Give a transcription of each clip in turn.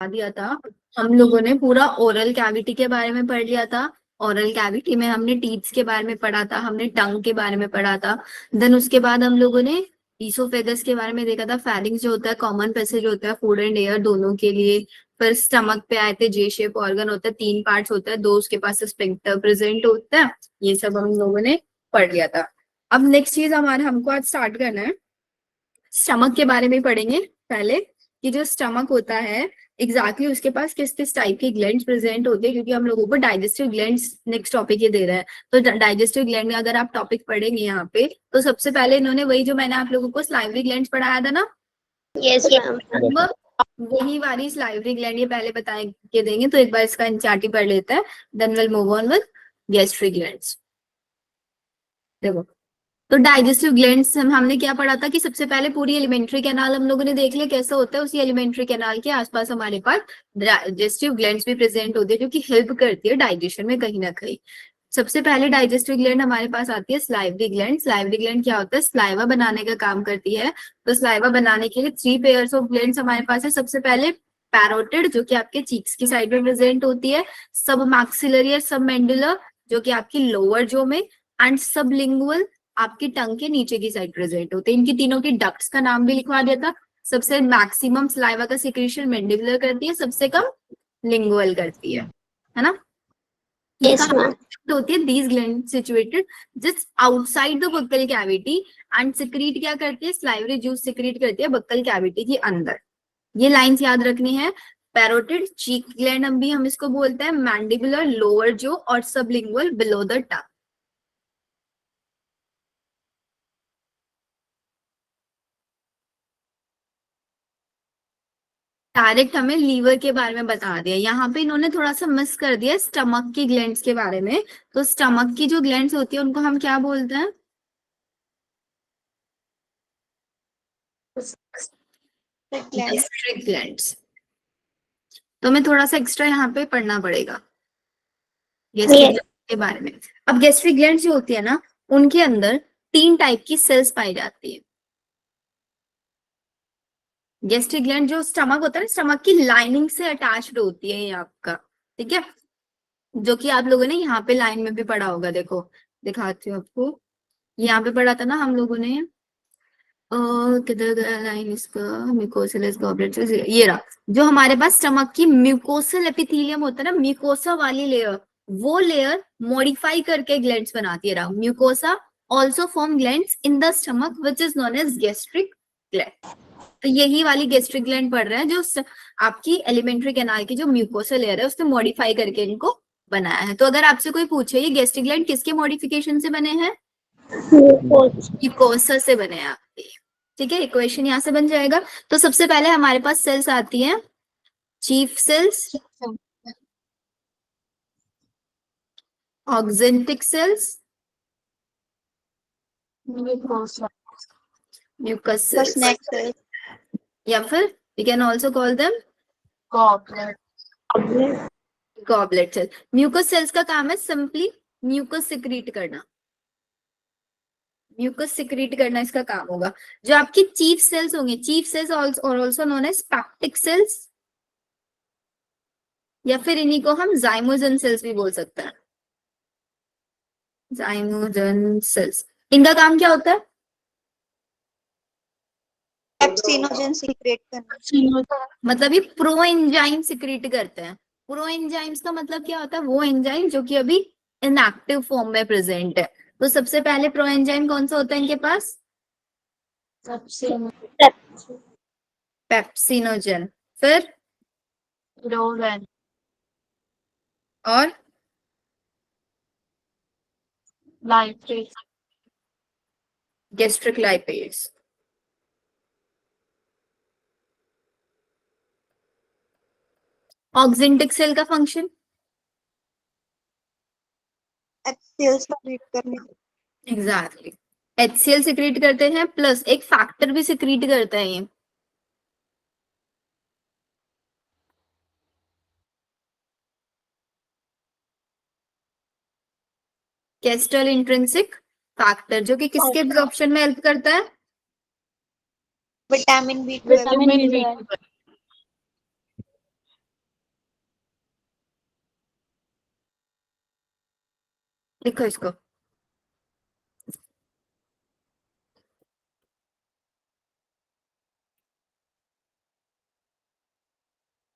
दिया था। हम लोगों ने पूरा ओरल कैविटी के बारे में पढ़ लिया था। ओरल कैविटी में हमने टीथ्स के बारे में पढ़ा था, हमने टंग के बारे में पढ़ा था। देन उसके बाद हम लोगों ने ईसोफेगस के बारे में देखा था। फेरिंग्स जो होता है कॉमन पैसेज होता है फूड एंड एयर दोनों के लिए। फिर स्टमक पे आए थे, जे शेप ऑर्गन होता है, 3 पार्ट्स होता है, 2 उसके पास स्फिंक्टर प्रेजेंट होता है। ये सब हम लोगों ने पढ़ लिया था। अब नेक्स्ट चीज हमारा हमको आज स्टार्ट करना है, स्टमक के बारे में पढ़ेंगे पहले कि जो स्टमक होता है एग्जैक्टली उसके पास किस किस टाइप के ग्लैंड्स प्रेजेंट होते हैं, क्योंकि हम लोगों को डाइजेस्टिव ग्लैंड्स नेक्स्ट टॉपिक ये दे रहा है। तो डाइजेस्टिव ग्लैंड में अगर आप टॉपिक पढ़ेंगे यहाँ पे, तो सबसे पहले इन्होंने वही जो मैंने आप लोगों को सलाइवरी ग्लैंड्स पढ़ाया था ना, यस मैम। वही वाली सलाइवरी ग्लैंड ये पहले बता के देंगे। तो एक बार इसका एनसीईआरटी पढ़ लेते हैं, then will move on with gastric glands. देखो, तो डाइजेस्टिव ग्लैंड्स हमने क्या पढ़ा था कि सबसे पहले पूरी एलिमेंट्री कैनाल हम लोगों ने देख लिया कैसा होता है। उसी एलिमेंट्री कैनाल के आसपास हमारे पास डाइजेस्टिव ग्लैंड्स भी प्रेजेंट होती है, जो कि हेल्प करती है डाइजेशन में कहीं ना कहीं। सबसे पहले डाइजेस्टिव ग्लैंड हमारे पास आती है स्लाइवरी ग्लैंड। स्लाइवरी ग्लैंड क्या होता है, स्लाइवा बनाने का काम करती है। तो स्लाइवा बनाने के लिए 3 पेयर्स ऑफ ग्लैंड्स हमारे पास है। सबसे पहले पैरोटिड, जो कि आपके चीक्स की साइड में प्रेजेंट होती है। सब मैक्सिलरी और सब मैंडुलर, जो कि आपकी लोअर जो में, एंड सबलिंगुअल, आपकी टंग के नीचे की साइड प्रेजेंट होते हैं। इनकी तीनों की डक्ट्स का नाम भी लिखवा दिया था। सबसे मैक्सिमम सलाइवा का सिक्रीशन मैंडिबुलर करती है, सबसे कम लिंगुअल करती है ना। ये यस मैम। होती है these gland situated just outside the buccal cavity and secrete क्या करती है, स्लाइवरी जूस सिक्रीट करती है बक्कल कैविटी के अंदर। ये लाइंस याद रखनी है। पैरोटिड, चीक ग्लैंड हम इसको बोलते हैं, मैंडिबुलर लोअर जो, और sublingual below the tongue. Direct हमें लीवर के बारे में बता दिया। यहाँ पे इन्होंने थोड़ा सा मिस कर दिया स्टमक की ग्लैंड्स के बारे में। तो स्टमक की जो ग्लैंड्स होती है उनको हम क्या बोलते हैं, गैस्ट्रिक ग्लैंड्स। तो हमें थोड़ा सा एक्स्ट्रा यहाँ पे पढ़ना पड़ेगा गैस्ट्रिक के बारे में। अब गैस्ट्रिक ग्लैंड्स जो होती है ना, उनके अंदर 3 टाइप की सेल्स पाई जाती है। गैस्ट्रिक ग्लैंड जो स्टमक होता है ना, स्टमक की लाइनिंग से अटैच्ड होती है ये आपका, ठीक है, जो कि आप लोगों ने यहाँ पे लाइन में भी पढ़ा होगा। देखो दिखाती हूँ आपको, यहाँ पे पढ़ा था ना हम लोगों ने, किधर गया लाइन इसका, म्यूकोसलस गॉबलेट, ये रहा। जो हमारे पास स्टमक की म्यूकोसल एपिथेलियम होता है ना, म्यूकोसा वाली लेयर, वो लेयर मॉडिफाई करके ग्लैंड्स बनाती है। रहा mucosa also form glands in the stomach which is known as gastric gland. तो यही वाली गैस्ट्रिक ग्लैंड पढ़ रहे हैं, जो आपकी एलिमेंट्री कैनाल की जो म्यूकोसा लेयर है उसने मॉडिफाई करके इनको बनाया है। तो अगर आपसे कोई पूछे ये गैस्ट्रिक ग्लैंड किसके मॉडिफिकेशन से बने हैं, म्यूकोसा से बने हैं आपके, ठीक है। इक्वेशन यहाँ से बन जाएगा। तो सबसे पहले हमारे पास सेल्स आती हैं, chief cells, oxyntic cells, mucous cells, या फिर we can also call them goblet cell. Mucous cells का काम है सिंपली म्यूकस सिक्रीट करना, म्यूकस सिक्रीट करना इसका काम होगा। जो आपकी चीफ सेल्स होंगे, चीफ सेल्स और also known as peptic cells, या फिर इन्हीं को हम जाइमोजन सेल्स भी बोल सकते हैं, जाइमोजन सेल्स। इनका काम क्या होता है, पेप्सिनोजन सीक्रेट करना। मतलब ये प्रो एंजाइम सिक्रीट करते हैं। प्रो एंजाइम्स का मतलब क्या होता है, वो एंजाइम जो कि अभी इनएक्टिव फॉर्म में प्रेजेंट है। तो सबसे पहले प्रो एंजाइम कौन सा होता है इनके पास, पेप्सिनोजन, फिर और गैस्ट्रिक लाइपेज। ऑक्जेंटिक सेल का फंक्शन, HCl सीक्रेट करने। एग्जैक्टली, HCl सिक्रीट करते हैं, प्लस एक फैक्टर भी सिक्रीट करता है ये, कैस्टल इंट्रिंसिक फैक्टर, जो कि किसके एब्जॉर्प्शन में हेल्प करता है, विटामिन B12। लिखो इसको।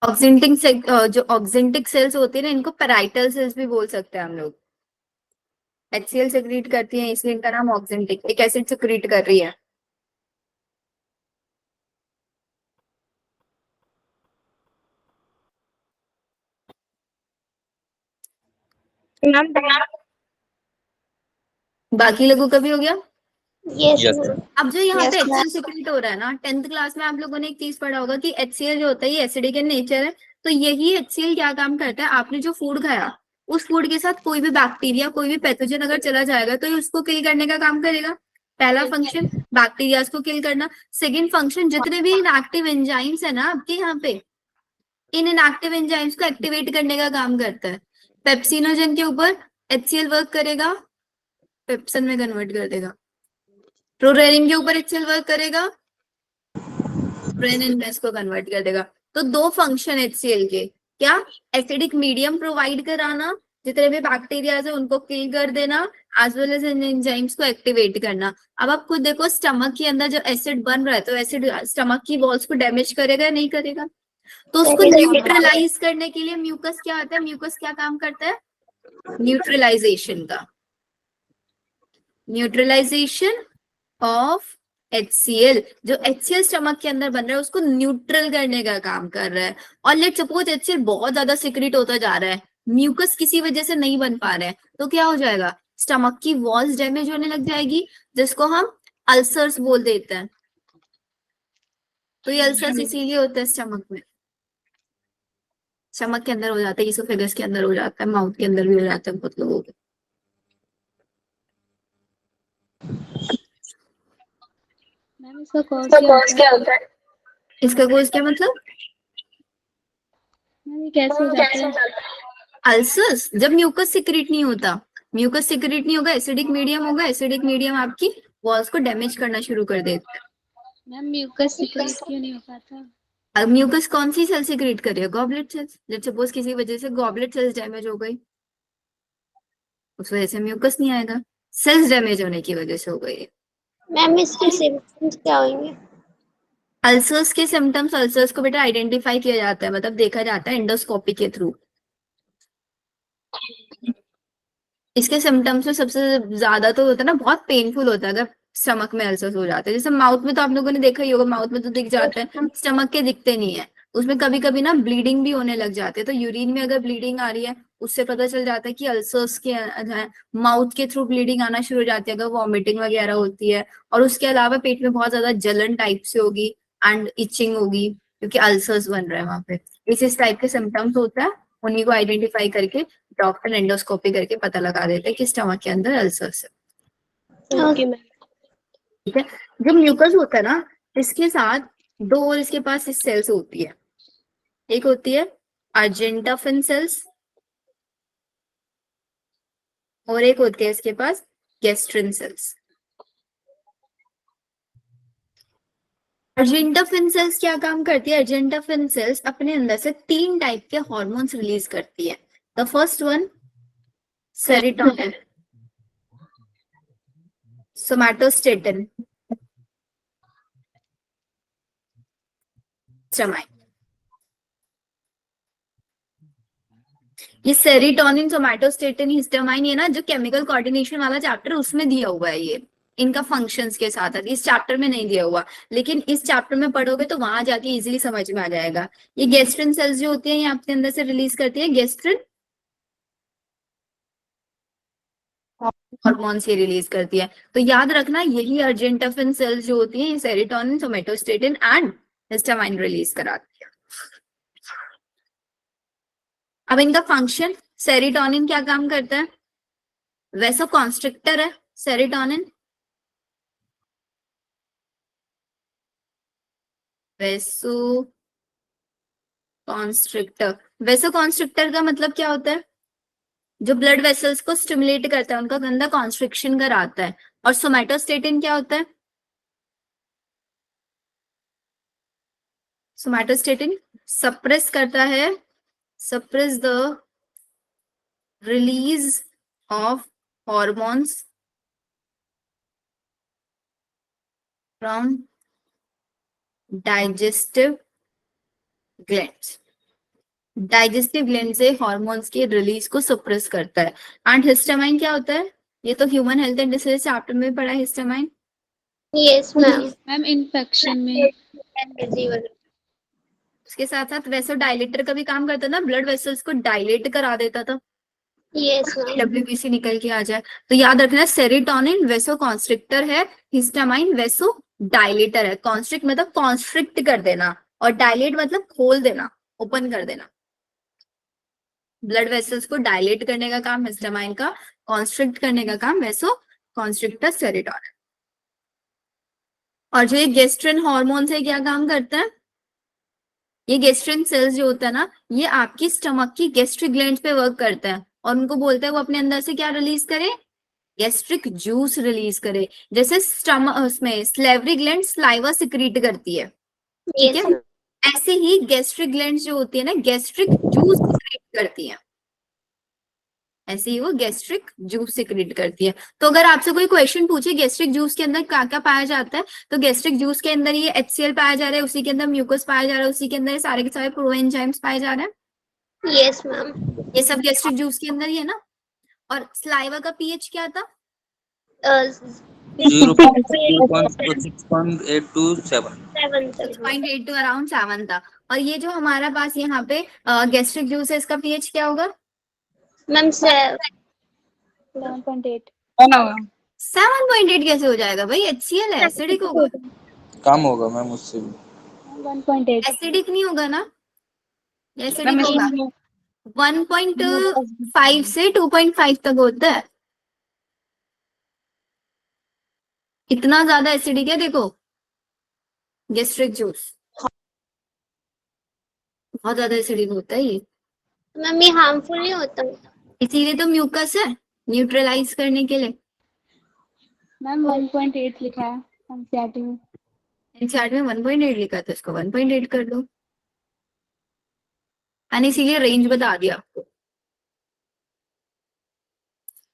जो ऑक्जेंटिक सेल्स होती है ना, इनको पैराइटल सेल्स भी बोल सकते हैं हम लोग। HCl सिक्रीट करती है, इसलिए इनका नाम ऑक्जेंटिक, एक एसिड सिक्रीट कर रही है। मैम बाकी लोगों का भी हो गया। Yes Yes. मैम। अब जो यहाँ पे Yes, ma'am. HCl सिक्रीट हो रहा है ना, 10th क्लास में आप लोगों ने एक चीज पढ़ा होगा कि HCl जो होता है ये एसिडिक इन नेचर है। तो यही HCl क्या काम करता है, आपने जो फूड खाया उस फूड के साथ कोई भी बैक्टीरिया, कोई भी पैथोजन अगर चला जाएगा तो ये उसको किल करने का काम करेगा। पहला फंक्शन बैक्टीरिया को किल करना। सेकेंड फंक्शन, जितने भी इनएक्टिव एंजाइम्स है ना आपके यहाँ पे, इन इनएक्टिव एंजाइम्स को एक्टिवेट करने का काम करता है। पेप्सिनोजन के ऊपर HCl वर्क करेगा, पेप्सन में कन्वर्ट कर देगा। प्रोरेनिन के ऊपर HCl वर्क करेगा, रेनिन बेस को कन्वर्ट कर देगा। तो दो फंक्शन HCl के, क्या, एसिडिक मीडियम प्रोवाइड कराना, जितने भी बैक्टीरिया है उनको किल कर देना, एज वेल एज एंजाइम्स को एक्टिवेट करना। अब आप खुद देखो, स्टमक के अंदर जो एसिड बन रहा है तो एसिड स्टमक की वॉल्स को डैमेज करेगा या नहीं करेगा। तो उसको न्यूट्रलाइज करने के लिए म्यूकस क्या आता है, म्यूकस क्या काम करता है, न्यूट्रलाइजेशन का, न्यूट्रलाइजेशन ऑफ HCl। जो HCl स्टमक के अंदर बन रहा है उसको न्यूट्रल करने का काम कर रहा है। और लेट सपोज HCl बहुत ज्यादा सिक्रेट होता जा रहा है, म्यूकस किसी वजह से नहीं बन पा रहे हैं, तो क्या हो जाएगा, स्टमक की वॉल्स डैमेज होने लग जाएगी, जिसको हम अल्सर्स बोल देते हैं। तो ये अल्सर्स इसीलिए होता है स्टमक में, स्टमक के अंदर हो जाता है, इसोफेगस के अंदर हो जाता है, माउथ के अंदर भी हो जाता है बहुत लोगों के। मैम इसका कॉज क्या होता है? इसका कोर्स क्या मतलब, मैम ये कैसे हो जाता है? अल्सर्स जब म्यूकस सिक्रेट नहीं होता, म्यूकस सिक्रेट नहीं होगा, एसिडिक मीडियम होगा, एसिडिक मीडियम आपकी वॉल्स को डैमेज करना शुरू कर देता है। मैम म्यूकस सिक्रेट क्यों नहीं हो पाता? अब म्यूकस कौन सी सेल सिक्रेट कर रही है, गॉबलेट सेल्स। लेट्स सपोज किसी वजह से गॉबलेट सेल्स डैमेज हो गई, उस वजह से म्यूकस नहीं आएगा, सेल्स डैमेज होने की वजह से हो गई। मैम इसके सिम्टम्स क्या होंगे? अल्सर्स के सिम्टम्स, अल्सर्स को बेटा आइडेंटिफाई किया जाता है, मतलब देखा जाता है एंडोस्कोपी के थ्रू। इसके सिम्टम्स में सबसे ज्यादा तो होता है ना, बहुत पेनफुल होता है अगर स्टमक में अल्सर्स हो जाते हैं। जैसे माउथ में तो आप लोगों ने देखा ही होगा, माउथ में तो दिख जाते हैं, स्टमक के दिखते नहीं है। उसमें कभी कभी ना ब्लीडिंग भी होने लग जाती है, तो यूरिन में अगर ब्लीडिंग आ रही है उससे पता चल जाता है कि अल्सर्स के माउथ के थ्रू ब्लीडिंग आना शुरू हो जाती है अगर वॉमिटिंग वगैरह होती है। और उसके अलावा पेट में बहुत ज्यादा जलन टाइप से होगी एंड इचिंग होगी, क्योंकि अल्सर्स बन रहे हैं वहां पे। इस टाइप के सिम्टम्स होता है, उन्हीं को आइडेंटिफाई करके डॉक्टर एंडोस्कोपी करके पता लगा देते हैं कि स्टमक के अंदर अल्सर्स है। Okay ma'am. ठीक है, जो म्यूकस होता है ना, इसके साथ दो और इसके पास इस सेल्स होती है, एक होती है अर्जेंटाफिन सेल्स और एक होती है इसके पास गेस्ट्रिन सेल्स। अर्जेंटाफिन सेल्स क्या काम करती है, अर्जेंटाफिन सेल्स अपने अंदर से 3 टाइप के हॉर्मोन्स रिलीज करती है। The first one serotonin, somatostatin, histamine. ये सेरोटोनिन, सोमैटोस्टेटिन, हिस्टामाइन, ये ना जो केमिकल कोऑर्डिनेशन वाला चैप्टर उसमें दिया हुआ है, ये इनका फंक्शंस के साथ, इस चैप्टर में नहीं दिया हुआ, लेकिन इस चैप्टर में पढ़ोगे तो वहां जाके इजीली समझ में आ जाएगा। ये गेस्ट्रिन सेल्स जो होती है ये आपके अंदर से रिलीज करती है गेस्ट्रिन हॉर्मोन्स ये रिलीज करती है। तो याद रखना, यही अर्जेंटाफिन सेल्स जो होती है ये serotonin, somatostatin and histamine release कराती है। अब इनका फंक्शन, सेरोटोनिन क्या काम करता है, वैसा कॉन्स्ट्रिक्टर है serotonin, vaso constrictor. Vaso constrictor का मतलब क्या होता है, जो ब्लड वेसल्स को स्टिमुलेट करता है, उनका गंदा कॉन्स्ट्रिक्शन कराता है। और सोमैटोस्टेटिन क्या होता है, सोमैटोस्टेटिन सप्रेस करता है, suppress the release of hormones from digestive glands. Digestive gland से हॉर्मोन्स की रिलीज को सप्रेस करता है. एंड हिस्टामाइन क्या होता है? ये तो human health and disease chapter में पढ़ा है histamine. Yes ma'am. Ma'am infection में एलर्जी वगैरह. उसके साथ साथ वेसो डायलेटर का भी काम करता है ना, ब्लड वेसल्स को डायलेट करा देता था. Yes ma'am. डब्ल्यूबीसी निकल के आ जाए तो याद रखना, सेरोटोनिन वेसो कॉन्स्ट्रिक्टर है, हिस्टामाइन वेसो डायलेटर है. कॉन्स्ट्रिक्ट मतलब कॉन्स्ट्रिक्ट कर देना और डायलेट मतलब खोल देना, ओपन कर देना. ब्लड वेसल्स को डायलेट करने का काम हिस्टामाइन का, कॉन्स्ट्रिक्ट करने का काम वेसो कॉन्स्ट्रिक्टर सेरोटोनिन. और जो ये गेस्ट्रिन हार्मोन है क्या काम करता है? ये गेस्ट्रिन सेल्स जो होता है ना, ये आपकी स्टमक की गैस्ट्रिक ग्लैंड पे वर्क करता है और उनको बोलते हैं वो अपने अंदर से क्या रिलीज करे? गैस्ट्रिक जूस रिलीज करे. जैसे स्टमक उसमें स्लेवरी ग्लैंड स्लाइवा सिक्रीट करती है, ठीक यस है, ऐसे ही गैस्ट्रिक ग्लैंड जो होती है ना, गैस्ट्रिक जूस सिक्रीट करती है. ऐसे ही वो गैस्ट्रिक जूस सिक्रीट करती है. तो अगर आपसे कोई क्वेश्चन पूछे गैस्ट्रिक जूस के अंदर क्या क्या पाया जाता है, तो गैस्ट्रिक जूस के अंदर ये HCl पाया जा रहा है, उसी के अंदर म्यूकस पाया जा रहा है, उसी के अंदर ये सारे के सारे प्रोएंजाइम्स पाए जा रहे हैं. Yes ma'am. ये सब गैस्ट्रिक जूस के अंदर ही है ना. और स्लाइवा का पीएच क्या था? 6.827. 6.8 टू अराउंड 7 था. और ये जो हमारा पास यहाँ पे गैस्ट्रिक जूस है, इसका पीएच क्या होगा? मैम 7.8 7.8 कैसे हो जाएगा भाई? HCl है, एसिडिक होगा. कम होगा मैम उससे भी. 1.8 एसिडिक नहीं होगा ना, एसिडिक होगा. 1.5 से 2.5 तक होता है. इतना ज्यादा एसिडिक है देखो गैस्ट्रिक जूस, बहुत ज्यादा एसिडिक होता है ये. मैम ये हार्मफुल नहीं होता? इसीलिए तो म्यूकस है, न्यूट्रलाइज करने के लिए. मैम 1.8 लिखा है एनसीईआरटी में. एनसीईआरटी में 1.8 लिखा था, इसको 1.8 कर दो. मैंने इसीलिए रेंज बता दिया आपको,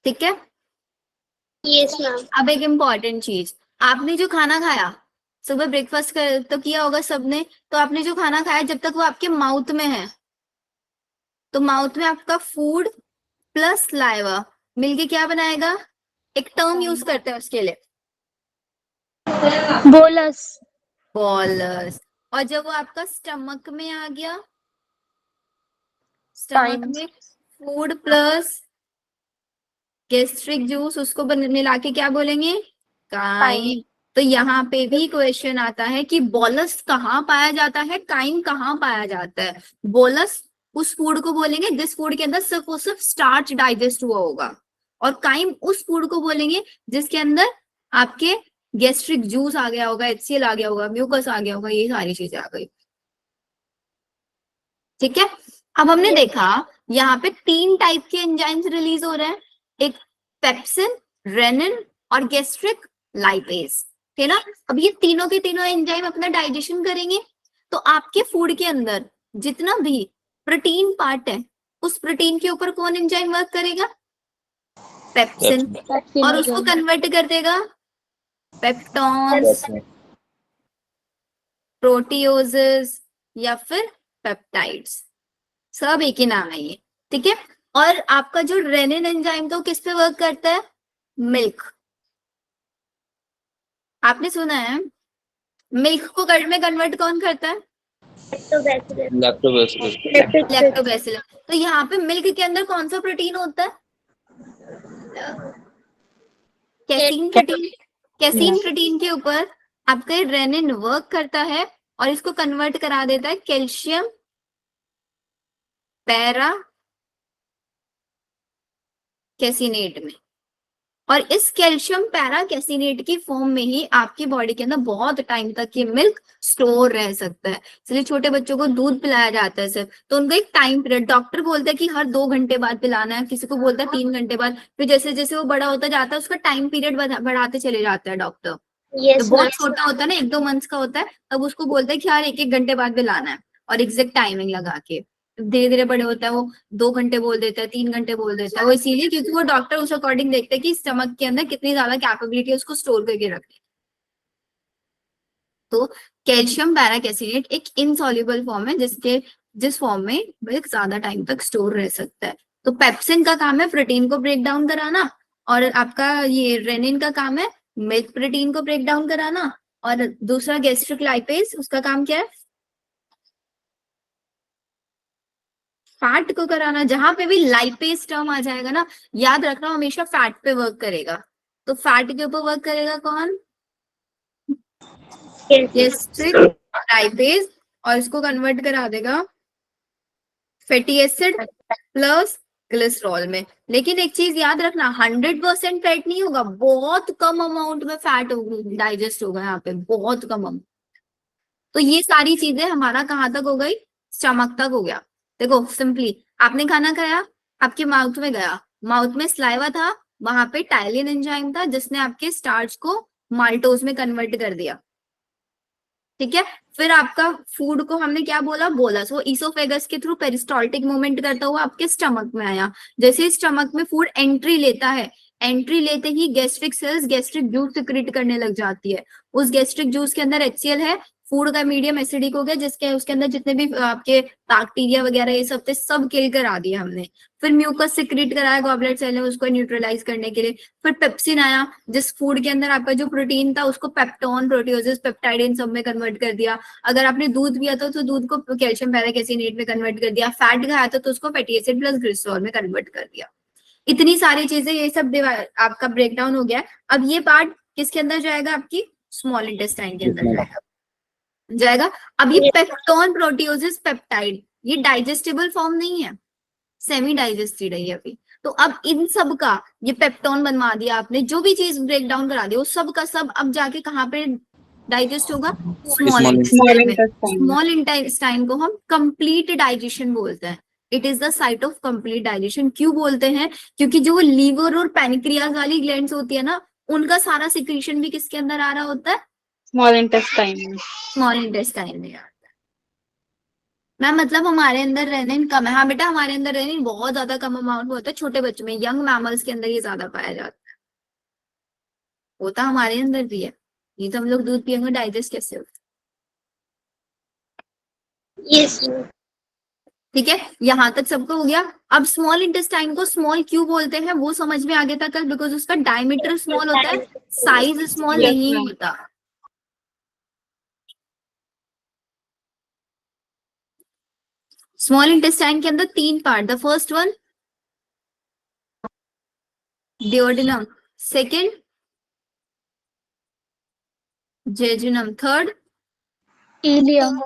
ठीक है. Yes ma'am. अब एक इम्पॉर्टेंट चीज, आपने जो खाना खाया सुबह ब्रेकफास्ट कर तो किया होगा सबने, तो आपने जो खाना खाया जब तक वो आपके माउथ में है, तो माउथ में आपका फूड प्लस लाइवा मिलके क्या बनाएगा? एक टर्म यूज करते हैं उसके लिए, बोलस. बॉलस. और जब वो आपका स्टमक में आ गया, स्टमक में फूड प्लस गैस्ट्रिक जूस, उसको मिला के क्या बोलेंगे? काइम. तो यहाँ पे भी क्वेश्चन आता है कि बोलस कहाँ पाया जाता है, काइम कहाँ पाया जाता है. बोलस उस फूड को बोलेंगे जिस फूड के अंदर सिर्फ और सिर्फ स्टार्च डाइजेस्ट हुआ होगा, और काइम उस फूड को बोलेंगे जिसके अंदर आपके गैस्ट्रिक जूस आ गया होगा, HCl आ गया होगा, म्यूकस आ गया होगा, ये सारी चीजें आ गई. ठीक है. अब हमने देखा यहाँ पे 3 टाइप के एंजाइम्स रिलीज हो रहे हैं, एक पेप्सिन, रेनिन और गैस्ट्रिक लाइपेज, है ना. अब ये तीनों के तीनों एंजाइम अपना डाइजेशन करेंगे, तो आपके फूड के अंदर जितना भी प्रोटीन पार्ट है, उस प्रोटीन के ऊपर कौन एंजाइम वर्क करेगा? पेप्सिन. और उसको कन्वर्ट कर देगा पेप्टॉन्स, प्रोटियोजेस या फिर पेप्टाइड्स. सब एक ही नाम है ये, ठीक है. और आपका जो रेनिन एंजाइम तो किस पे वर्क करता है? मिल्क. आपने सुना है मिल्क को कर्ड में कन्वर्ट कौन करता है? लैक्टोबैसिलस. तो यहाँ पे मिल्क के अंदर कौन सा प्रोटीन होता है? Casein protein. कैसीन प्रोटीन के ऊपर आपका रेनिन वर्क करता है और इसको कन्वर्ट करा देता है कैल्शियम पैरा कैसिनेट में. और इस कैल्शियम पैरा कैसिनेट की फॉर्म में ही आपकी बॉडी के अंदर बहुत टाइम तक ये मिल्क स्टोर रह सकता है. इसलिए छोटे बच्चों को दूध पिलाया जाता है सिर्फ, तो उनको एक टाइम पीरियड, डॉक्टर बोलता है कि हर 2 घंटे बाद पिलाना है, किसी को बोलता है 3 घंटे बाद, फिर जैसे जैसे वो बड़ा होता जाता है उसका टाइम पीरियड बढ़ाते चले जाता है डॉक्टर. यस तो बहुत छोटा होता है ना, 1-2 मंथ्स का होता है, तब उसको बोलते हैं कि यार 1-1 घंटे बाद पिलाना है और एग्जैक्ट टाइमिंग लगा के. धीरे धीरे बड़े होता है, वो 2 घंटे बोल देता है, 3 घंटे बोल देता है। वो इसीलिए क्योंकि वो डॉक्टर उस अकॉर्डिंग देखते हैं कि स्टमक के अंदर कितनी ज्यादा कैपेबिलिटी है उसको स्टोर करके रखने। तो कैल्शियम पैराकेसिनेट एक इनसॉल्युबल फॉर्म है जिस फॉर्म में मिल्क ज्यादा टाइम तक स्टोर रह सकता है। तो पेप्सिन का काम है प्रोटीन को ब्रेक डाउन कराना, और आपका ये रेनिन का काम है मिल्क प्रोटीन को ब्रेक डाउन कराना, और दूसरा गैस्ट्रिक लाइपेज उसका काम क्या है, फैट को कराना। जहां पे भी लाइपेज टर्म आ जाएगा ना, याद रखना हमेशा फैट पे वर्क करेगा। तो फैट के ऊपर वर्क करेगा कौन, गैस्ट्रिक लाइपेज, और इसको कन्वर्ट करा देगा फैटी एसिड प्लस ग्लिसरॉल में। लेकिन एक चीज याद रखना, 100% फैट नहीं होगा, बहुत कम अमाउंट में फैट डाइजेस्ट होगा यहाँ पे, बहुत कम अमाउंट। तो ये सारी चीजें हमारा कहाँ तक हो गई, स्टमक तक हो गया। देखो सिंपली, आपने खाना खाया, आपके माउथ में गया, माउथ में स्लाइवा था, वहां पे टाइलिन एंजाइम था जिसने आपके स्टार्च को माल्टोज में कन्वर्ट कर दिया, ठीक है। फिर आपका फूड को हमने क्या बोला, बोलस, वो ईसोफेगस के थ्रू पेरिस्टाल्टिक मूवमेंट करता हुआ आपके स्टमक में आया। जैसे स्टमक में फूड एंट्री लेता है, एंट्री लेते ही gastric cells gastric juice secrete करने लग जाती है। उस गैस्ट्रिक जूस के अंदर HCl है, फूड का मीडियम एसिडिक हो गया, जिसके उसके अंदर जितने भी आपके बैक्टीरिया वगैरह ये सब थे सब किल करा दिए हमने। फिर म्यूकस सिक्रीट कराया गॉबलेट सेल ने उसको न्यूट्रलाइज करने के लिए। फिर पेप्सिन आया, जिस फूड के अंदर आपका जो प्रोटीन था उसको पेप्टोन, प्रोटियोसिस, पेप्टाइड इन सब में कन्वर्ट कर दिया। अगर आपने दूध पिया था तो दूध को कैल्शियम पैराकेसिनेट में कन्वर्ट कर दिया। फैट खाया था तो उसको फैटी एसिड प्लस ग्लिसरॉल में कन्वर्ट कर दिया। इतनी सारी चीजें, ये सब आपका ब्रेकडाउन हो गया। अब ये पार्ट किसके अंदर जाएगा, आपकी स्मॉल इंटेस्टाइन के अंदर जाएगा। अब ये पेप्टोन, प्रोटियोसिस, पेप्टाइड, ये डाइजेस्टेबल फॉर्म नहीं है, सेमी डाइजेस्टेड है ये अभी। तो अब इन सब का ये पेप्टोन बनवा दिया आपने, जो भी चीज ब्रेक डाउन करा दी वो सब का सब अब जाके कहाँ पे डाइजेस्ट होगा, स्मॉल इंटेस्टाइन में। स्मॉल इंटेस्टाइन को हम कंप्लीट डाइजेशन बोलते हैं। It is the site of complete digestion. क्यों बोलते हैं, क्योंकि जो लीवर और पैनक्रियाज वाली ग्लैंड्स होती है ना, उनका सारा सिक्रीशन भी किसके अंदर आ रहा होता है, स्मॉल इंटेस्टाइन में। स्मॉल इंटेस्टाइन में आता है। मैम मतलब हमारे अंदर रेनिन कम है, हाँ बेटा हमारे अंदर रेनिन बहुत ज्यादा कम अमाउंट में होता है, छोटे बच्चों में, यंग मैमल्स के अंदर ये ज्यादा पाया जाता है। होता हमारे अंदर भी है, ये तो हम लोग दूध पियेंगे डाइजेस्ट कैसे होता है। Yes ma'am. ठीक है, यहाँ तक सबको हो गया। अब स्मॉल इंटेस्टाइन को स्मॉल क्यों बोलते हैं वो समझ में आगे तक, बिकॉज उसका डायमीटर स्मॉल होता है, साइज स्मॉल Yes, नहीं ma'am. होता। स्मॉल इंटेस्टाइन के अंदर 3 part, the first one duodenum, second jejunum, third ileum.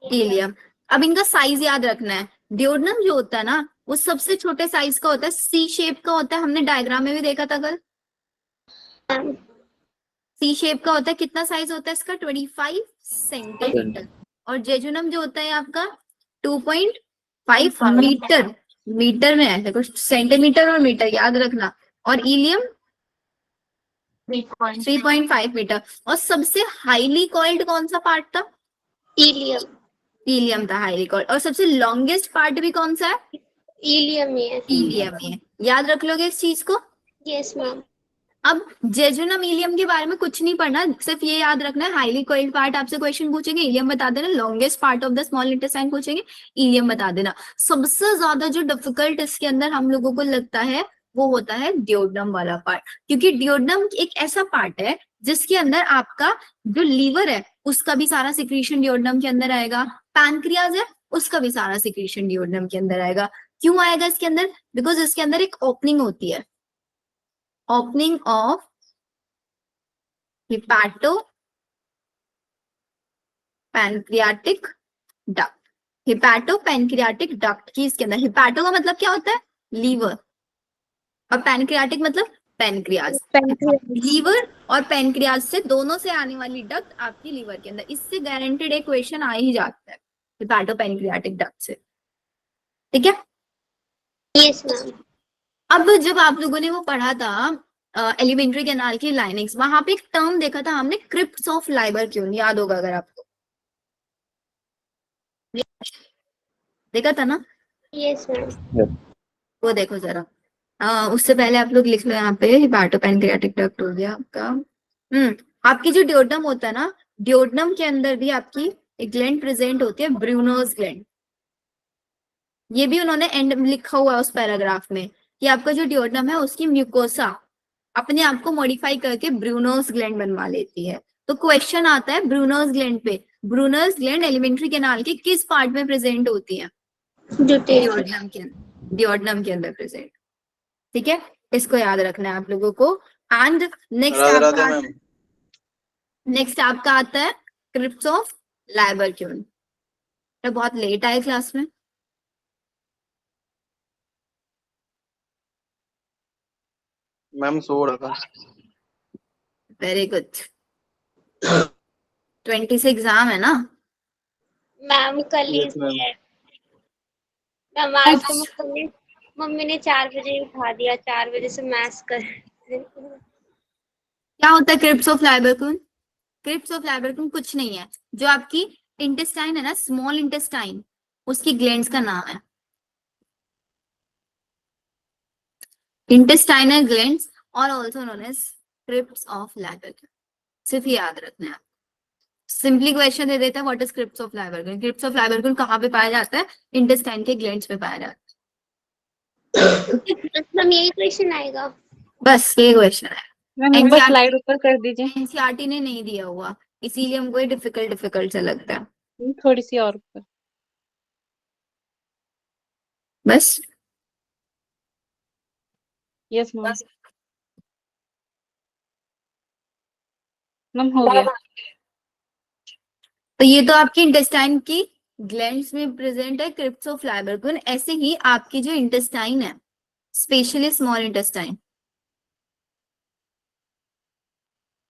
Ileum. अब इनका साइज याद रखना है। डिओडिनम जो होता है ना वो सबसे छोटे साइज का होता है, सी शेप का होता है, हमने डायग्राम में भी देखा था कल। सी शेप का होता है, कितना साइज होता है इसका, 25 सेंटीमीटर। और जेजुनम जो होता है आपका 2.5 मीटर, मीटर में है, देखो सेंटीमीटर और मीटर याद रखना। और इलियम 3.5 मीटर। और सबसे हाईली कॉइल्ड कौन सा पार्ट था, इलियम। इलियम था हाईली कॉइल्ड। और सबसे लॉन्गेस्ट पार्ट भी कौन सा है, इलियम ही है। इलियम ही है। याद रख लोगे इस चीज को। Yes ma'am. अब जेजुनम इलियम के बारे में कुछ नहीं पढ़ना, सिर्फ ये याद रखना है हाईली कॉइल्ड पार्ट आपसे क्वेश्चन पूछेंगे, इलियम बता देना। Longest part of the small intestine पूछेंगे, इलियम बता देना। सबसे ज्यादा जो डिफिकल्ट इसके अंदर हम लोगों को लगता है वो होता है डिओडिनम वाला पार्ट, क्योंकि डिओडिनम एक ऐसा पार्ट है जिसके अंदर आपका जो लीवर है उसका भी सारा सिक्रीशन डिओडिनम के अंदर आएगा, पैनक्रियाज है उसका भी सारा सिक्रीशन डिओडिनम के अंदर आएगा। क्यों आएगा इसके अंदर, बिकॉज इसके अंदर एक ओपनिंग होती है, opening of hepato pancreatic duct. Hepato pancreatic duct की इसके अंदर, हिपैटो का मतलब क्या होता है, लीवर, और पैनक्रियाटिक मतलब पैनक्रियाज। लीवर और पैनक्रियाज से दोनों से आने वाली डक्ट आपकी लीवर के अंदर, इससे गारंटेड एक क्वेश्चन आ ही जाता है हिपैटो पैनक्रियाटिक डक्ट से, ठीक है। Yes ma'am. अब जब आप लोगों ने वो पढ़ा था एलिमेंट्री कैनाल की लाइनिंग्स, वहां पे एक टर्म देखा था हमने, क्रिप्स ऑफ लाइबर क्यून, याद होगा अगर आपको, देखा था ना। Yes ma'am. वो देखो जरा, उससे पहले आप लोग लिख लो यहाँ पे, हिपाटोपैनक्रियाटिक डक्ट हो गया आपका। आपकी जो डियोडनम होता है ना, डियोडनम के अंदर भी आपकी एक ग्लैंड प्रेजेंट होती है, ब्रूनर्स ग्लैंड। ये भी उन्होंने एंड में लिखा हुआ है उस पैराग्राफ में कि आपका जो डियोडनम है उसकी म्यूकोसा अपने आप को मॉडिफाई करके ब्रूनर्स ग्लैंड बनवा लेती है। तो क्वेश्चन आता है ब्रूनर्स ग्लैंड पे, ब्रूनर्स ग्लैंड एलिमेंट्री कैनाल के किस पार्ट में प्रेजेंट होती है? ड्यूटेरियम। डियोडनम के अंदर प्रेजेंट। ठीक है, इसको याद रखना है आप लोगों को। And Radhe Radhe ma'am. Next आपका आता है क्रिप्स ऑफ लाइबर्क्यून। तो बहुत लेट आए क्लास में। मैम सो रहा था। Very good. 20 से एग्जाम है ना? मैम कल ही यस मैम। से है मैम। आज तो मम्मी ने 4 बजे ही उठा दिया, 4 बजे से मैथ्स कर। क्या होता है Cripps of Lieberkuhn? Crypts of लाइबर्क्यून कुछ नहीं है, जो आपकी इंटेस्टाइन है ना, स्मॉल इंटेस्टाइन, उसकी ग्लैंड्स का नाम है इंटेस्टाइनल ग्लैंड्स, और also known as crypts of Lieberkuhn. सिर्फ ये याद रखना है। सिंपली क्वेश्चन दे देता है what is crypts of Lieberkuhn. Crypts of Lieberkuhn कहाँ पे पाया जाता है? इंटेस्टाइन के ग्लैंड्स पे पाया जाता है। मैम यही क्वेश्चन आएगा? बस ये क्वेश्चन है। मैम एक बार स्लाइड ऊपर कर दीजिए। एनसीईआरटी ने नहीं दिया हुआ, इसीलिए हमको ये डिफिकल्ट सा लगता है। थोड़ी सी और ऊपर। बस यस मैम। मैम हो गया। तो ये तो आपकी इंटेस्टाइन की ग्लैंड्स में प्रेजेंट है क्रिप्स ऑफ लाइबर्क्यून। ऐसे ही आपकी जो इंटेस्टाइन है, स्पेशली स्मॉल इंटेस्टाइन,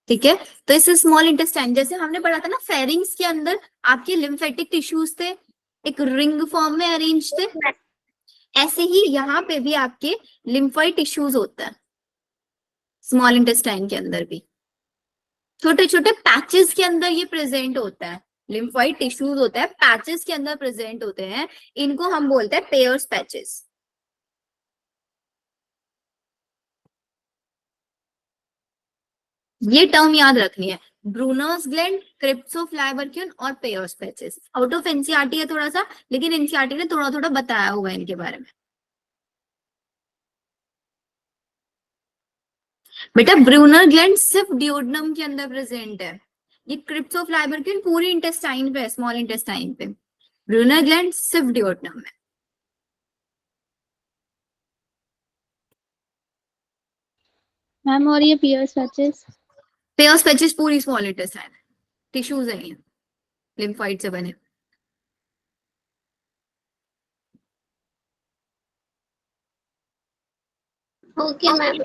ठीक है, तो इस स्मॉल इंटेस्टाइन, जैसे हमने पढ़ा था ना फेरिंग्स के अंदर आपके लिम्फेटिक टिश्यूज थे, एक रिंग फॉर्म में अरेंज थे, ऐसे ही यहाँ पे भी आपके लिम्फोइड टिश्यूज होता है स्मॉल इंटेस्टाइन के अंदर भी। छोटे छोटे पैचेस के अंदर ये प्रेजेंट होता है, लिम्फोइड टिश्यूज होता है, पैचेस के अंदर प्रेजेंट होते हैं, इनको हम बोलते हैं पेयर्स पैचेस। ये टर्म याद रखनी है, ब्रूनर्स ग्लैंड, क्रिप्स ऑफ लाइबर्क्यून और pairs patches. Out of NCERT है थोड़ा सा, लेकिन एनसीईआरटी ने थोड़ा थोड़ा बताया हुआ है इनके बारे में। बेटा ब्रूनर ग्लैंड सिर्फ डियोडनम के अंदर प्रेजेंट है, ये क्रिप्स ऑफ लाइबर्क्यून पूरी इंटेस्टाइन पे है, स्मॉल इंटेस्टाइन पे। ब्रूनर ग्लैंड सिर्फ डियोडनम में। मैम और ये पियर्स पैचेस? पेयर्स पैचेस पूरी स्मॉल इंटेस्टाइन है, टिश्यूज है ये, लिम्फोइड से बने। Okay ma'am.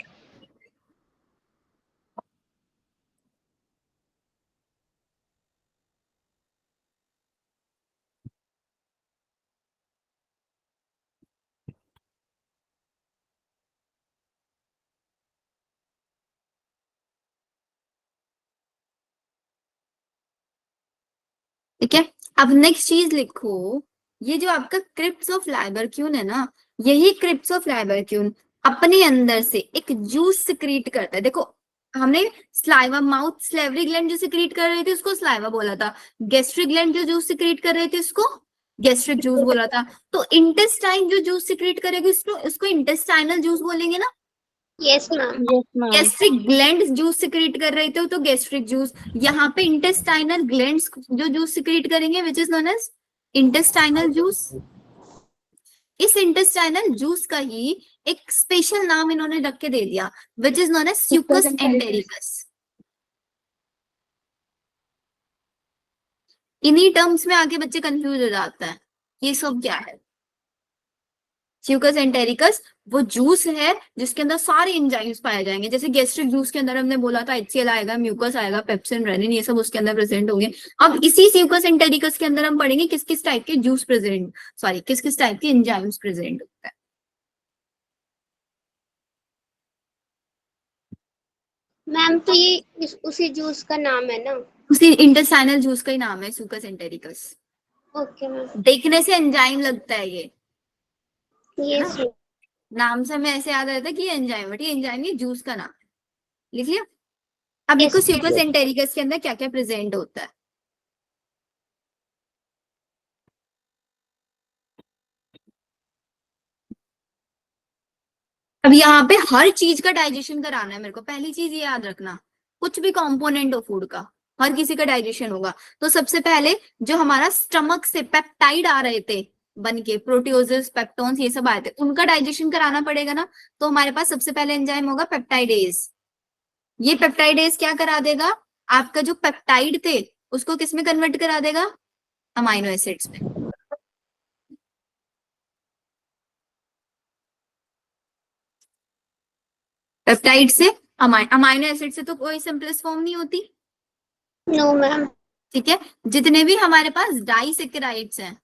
ठीक है, अब नेक्स्ट चीज लिखो, ये जो आपका क्रिप्स ऑफ लाइबर्क्यून है ना, यही क्रिप्स ऑफ लाइबर्क्यून अपने अंदर से एक जूस सिक्रीट करता है। देखो हमने स्लाइवा, माउथ स्लेवरी ग्लैंड जो सिक्रीट कर रही थी उसको स्लाइवा बोला था, गैस्ट्रिक ग्लैंड जो जूस सिक्रीट कर रही थी उसको गैस्ट्रिक जूस बोला था। तो इंटेस्टाइन जो जूस सिक्रीट करेगी उसको इंटेस्टाइनल जूस बोलेंगे ना। Yes ma'am. Yes ma'am. Gastric gland juice secrete कर रहे थे तो गैस्ट्रिक जूस, यहाँ पे इंटेस्टाइनल ग्लैंड्स जो जूस सिक्रीट करेंगे which is known as intestinal juice. इस इंटेस्टाइनल जूस का ही एक स्पेशल नाम इन्होंने रख के दे दिया which is known as succus entericus. इन्हीं टर्म्स में आके बच्चे कंफ्यूज हो जाते हैं, ये सब क्या है। स्यूकस एंटेरिकस वो जूस है जिसके अंदर सारे एंजाइम्स पाए जाएंगे, जैसे गैस्ट्रिक जूस के अंदर हमने बोला था HCl आएगा, म्यूकस आएगा, पेप्सिन, रेनिन, ये सब उसके अंदर प्रेजेंट होंगे। अब इसी स्यूकस एंटेरिकस के अंदर हम पढ़ेंगे किस किस टाइप के जूस प्रेजेंट, सॉरी किस किस टाइप के एंजाइम्स प्रेजेंट होता है। मैम तो ये उसी जूस का नाम है ना? उसी इंटेस्टाइनल जूस का ही नाम है स्यूकस एंटेरिकस। Okay ma'am. देखने से एंजाइम लगता है ये, यस नाम से हमें ऐसे याद रहता है कि ये एंजाइम, बट ये एंजाइम ये जूस का नाम है। लिख लिया। अब Yes. देखो स्यूकोस एंटेरिकस के अंदर क्या क्या प्रेजेंट होता है। अब यहाँ पे हर चीज का डाइजेशन कराना है मेरे को। पहली चीज ये याद रखना, कुछ भी कंपोनेंट हो फूड का, हर किसी का डाइजेशन होगा। तो सबसे पहले जो हमारा स्टमक से पेप्टाइड आ रहे थे बन के, प्रोटियोजेस, पेप्टोन्स, ये सब आए थे, उनका डाइजेशन कराना पड़ेगा ना। तो हमारे पास सबसे पहले एंजाइम होगा पेप्टाइडेज। ये पेप्टाइडेज क्या करा देगा, आपका जो पेप्टाइड थे उसको किस में कन्वर्ट करा देगा, अमाइनो एसिड्स में। पेप्टाइड से अमाइनो एसिड से तो कोई सिंपलेस्ट फॉर्म नहीं होती। No ma'am. ठीक है, जितने भी हमारे पास डाइसेकेराइड्स हैं,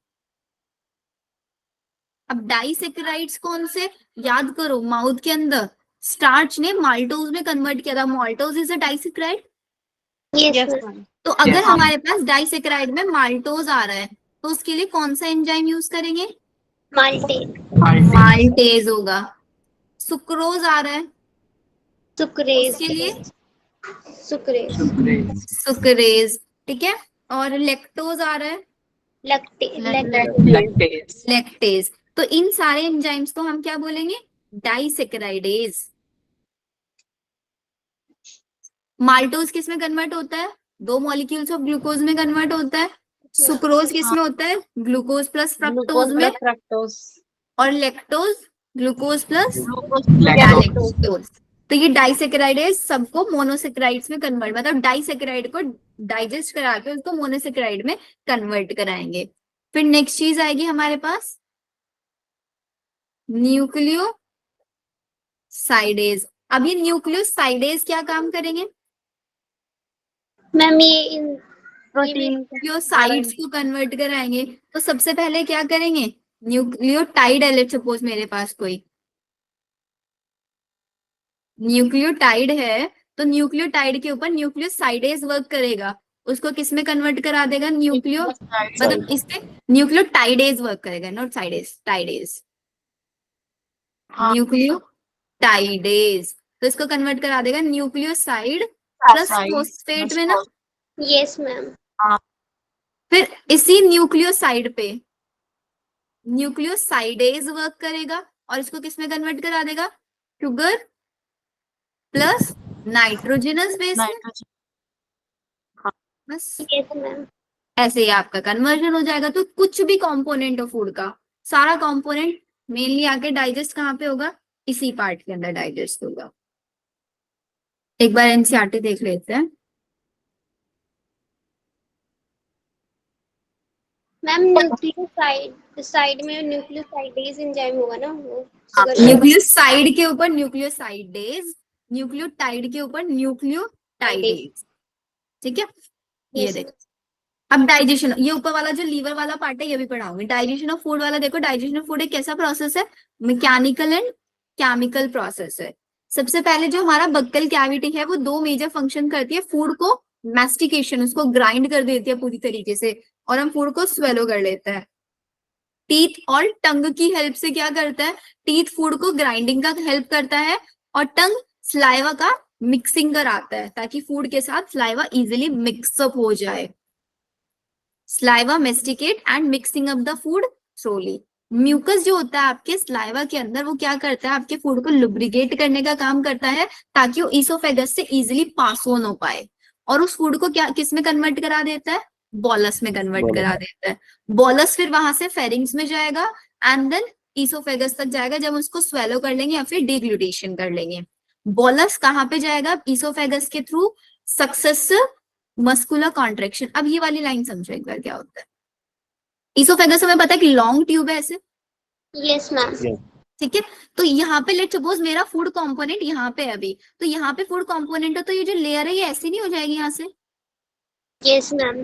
अब डाइसेकेराइड्स कौन से, याद करो, माउथ के अंदर स्टार्च ने माल्टोज में कन्वर्ट किया था। Maltose is a disaccharide. Yes ma'am. तो अगर हमारे पास डाइसेकेराइड में माल्टोज आ रहा है तो उसके लिए कौन सा एंजाइम यूज करेंगे, माल्टेज। माल्टेज होगा। सुक्रोज आ रहा है सुक्रेज। उसके लिए सुक्रेज। सुक्रेज। ठीक है, और लेक्टोज आ रहा है लैक्टेज। तो इन सारे एंजाइम्स को हम क्या बोलेंगे, डाइसेकेराइडेज। माल्टोज किस में कन्वर्ट होता है, 2 मॉलिक्यूल्स ऑफ ग्लूकोज में कन्वर्ट होता है। सुक्रोज किस में होता है, ग्लूकोज प्लस फ्रक्टोज में। और लेक्टोज ग्लूकोज प्लस लैक्टोज। तो ये डाइसेकेराइडेज सबको मोनोसेकेराइड्स में कन्वर्ट, मतलब डाइसेकेराइड को डाइजेस्ट करा के उसको मोनोसेकेराइड में कन्वर्ट कराएंगे। फिर नेक्स्ट चीज आएगी हमारे पास न्यूक्लियोसाइडेज। अब ये न्यूक्लियोसाइडेज क्या काम करेंगे, मैम ये प्रोटीन न्यूक्लियोसाइड्स को कन्वर्ट कराएंगे। तो सबसे पहले क्या करेंगे, न्यूक्लियोटाइड है, लेट्स सपोज मेरे पास कोई न्यूक्लियोटाइड है, तो न्यूक्लियोटाइड के ऊपर न्यूक्लियोसाइडेज वर्क करेगा। उसको किस में कन्वर्ट करा देगा, न्यूक्लियो, मतलब इस पे न्यूक्लियोटाइडेज वर्क करेगा, नॉट साइडेज, टाइडेज, न्यूक्लियोटाइडेज। तो इसको कन्वर्ट करा देगा न्यूक्लियोसाइड प्लस फोस्फेट में ना। Yes ma'am. फिर इसी न्यूक्लियोसाइड पे न्यूक्लियोसाइडेज वर्क करेगा और इसको किस में कन्वर्ट करा देगा, शुगर प्लस नाइट्रोजनस बेस में। बस यस मैम। ऐसे ही आपका कन्वर्जन हो जाएगा। तो कुछ भी कंपोनेंट हो फूड का, सारा कंपोनेंट मेनली आके डाइजेस्ट कहाँ पे होगा, इसी पार्ट के अंदर डाइजेस्ट होगा। एक बार एनसीईआरटी देख लेते हैं। मैम न्यूक्लियोसाइड में न्यूक्लियोसाइडेज एंजाइम होगा ना वो। न्यूक्लियोसाइड के ऊपर न्यूक्लियोसाइडेज, न्यूक्लियोटाइड के ऊपर न्यूक्लियोटाइडेज। ठीक है, ये Yes, देखो। अब डाइजेशन, ये ऊपर वाला जो लीवर वाला पार्ट है ये भी पढ़ाऊंगी। डाइजेशन ऑफ फूड वाला देखो, डाइजेशन ऑफ फूड एक कैसा प्रोसेस है, मैकेनिकल एंड केमिकल प्रोसेस है। सबसे पहले जो हमारा बक्कल कैविटी है वो 2 मेजर फंक्शन करती है। फूड को मैस्टिकेशन, उसको ग्राइंड कर देती है पूरी तरीके से, और हम फूड को स्वेलो कर लेते हैं। टीथ और टंग की हेल्प से क्या करता है, टीथ फूड को ग्राइंडिंग का हेल्प करता है और टंग स्लाइवा का मिक्सिंग कराता है, ताकि फूड के साथ स्लाइवा इजिली मिक्सअप हो जाए। Saliva masticate and mixing up the food thoroughly. Mucus जो होता है आपके स्लाइवा के अंदर, वो क्या करता है, आपके फूड को लुब्रिकेट करने का काम करता है, ताकि वो ईसोफेगस से इजिली पास ऑन हो पाए। और उस फूड को क्या किस में कन्वर्ट करा देता है, बॉलस में कन्वर्ट करा देता है। बॉलस फिर वहां से फेरिंग्स में जाएगा एंड देन ईसोफेगस तक जाएगा, जब उसको स्वेलो कर लेंगे या फिर डिग्लूटेशन कर लेंगे। बॉलस कहाँ पे जाएगा, ईसोफेगस के थ्रू सक्सेसिव मस्कुलर कॉन्ट्रेक्शन। अब ये वाली लाइन समझो एक बार क्या होता है। ईसोफेगस हमें पता है कि लॉन्ग ट्यूब है ऐसे, यस मैम। ठीक है। तो यहाँ पे लेट सपोज मेरा फूड कंपोनेंट यहाँ पे है अभी, तो यहाँ पे फूड कंपोनेंट है, तो ये जो लेयर है ये ऐसी नहीं हो जाएगी यहाँ से, यस मैम।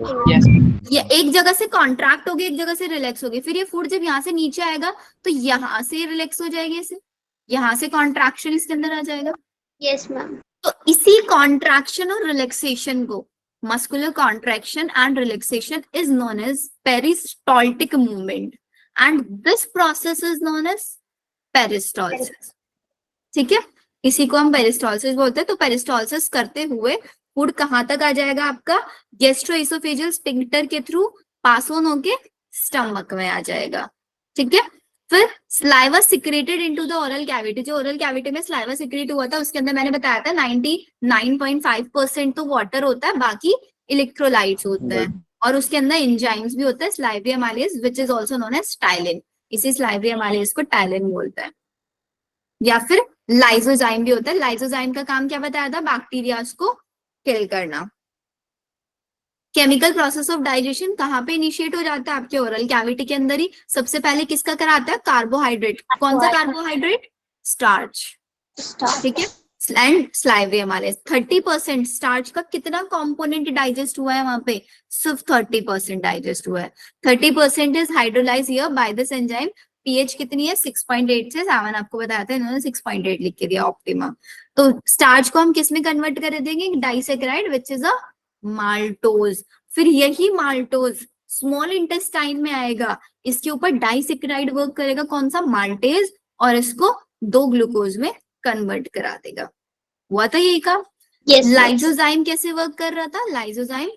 ये एक जगह से कॉन्ट्रैक्ट होगी, एक जगह से रिलैक्स होगी। फिर ये फूड जब यहाँ से नीचे आएगा तो यहाँ से रिलैक्स हो जाएगी, ऐसे यहाँ से कॉन्ट्रैक्शन इसके अंदर आ जाएगा। Yes ma'am. तो इसी कॉन्ट्रैक्शन और रिलैक्सेशन को, muscular contraction and relaxation is known as peristaltic movement, and this process is known as पेरिस्टॉल्सिस। ठीक है, इसी को हम पेरिस्टॉल्सिस बोलते हैं। तो पेरिस्टॉल्सिस करते हुए फूड कहाँ तक आ जाएगा आपका, गैस्ट्रोएसोफेजियल स्फिंक्टर के थ्रू पास ऑन होके स्टमक में आ जाएगा। ठीक है, फिर saliva secreted into the oral cavity, जो ओरल कैविटी में स्लाइवा सिक्रेट हुआ था उसके अंदर मैंने बताया था 99.5% तो वाटर होता है, बाकी इलेक्ट्रोलाइट्स होते हैं, और उसके अंदर एंजाइम्स भी होता है, salivary amylase which is also known as ptyalin. इसी स्लाइविया एमाइलेज को टाइलिन बोलते हैं। या फिर लाइसोजाइम भी होता है। लाइसोजाइम का काम क्या बताया था, बैक्टीरियाज को किल करना। केमिकल प्रोसेस ऑफ डाइजेशन कहाँ पे इनिशिएट हो जाता है, आपके ओरल कैविटी के अंदर ही। सबसे पहले किसका कराता है, कार्बोहाइड्रेट। कौन सा कार्बोहाइड्रेट, स्टार्च। ठीक है, एंड स्लाइविया एमाइलेज। 30% स्टार्च का कितना कंपोनेंट डाइजेस्ट हुआ है वहां पे, सिर्फ 30% डाइजेस्ट हुआ है। 30% is hydrolyse here by this enzyme. PH कितनी है, 6.8 से 7, आपको बताया था इन्होंने 6.8 लिख के दिया ऑप्टिमम। तो स्टार्च को हम किस में कन्वर्ट कर देंगे, disaccharide which is a maltose. फिर यही माल्टोज स्मॉल इंटेस्टाइन में आएगा, इसके ऊपर डाइसेक्राइड वर्क करेगा, कौन सा, माल्टेज, और इसको 2 ग्लूकोज में कन्वर्ट करा देगा। हुआ था यही काम। लाइसोजाइम कैसे वर्क कर रहा था, लाइसोजाइम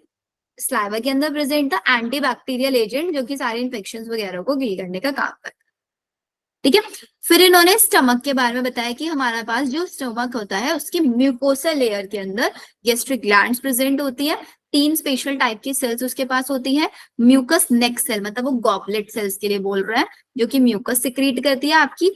स्लाइवा के अंदर प्रेजेंट था, एंटीबैक्टीरियल एजेंट जो कि सारे इन्फेक्शंस वगैरह को किल करने का काम करता है। ठीक है, फिर इन्होंने स्टमक के बारे में बताया कि हमारे पास जो स्टमक होता है उसके म्यूकोसा लेयर के अंदर गैस्ट्रिक ग्लैंड्स प्रेजेंट होती है। 3 स्पेशल टाइप की सेल्स उसके पास होती है। म्यूकस नेक सेल, मतलब वो गॉबलेट सेल्स के लिए बोल रहे हैं, जो कि म्यूकस सिक्रीट करती है आपकी।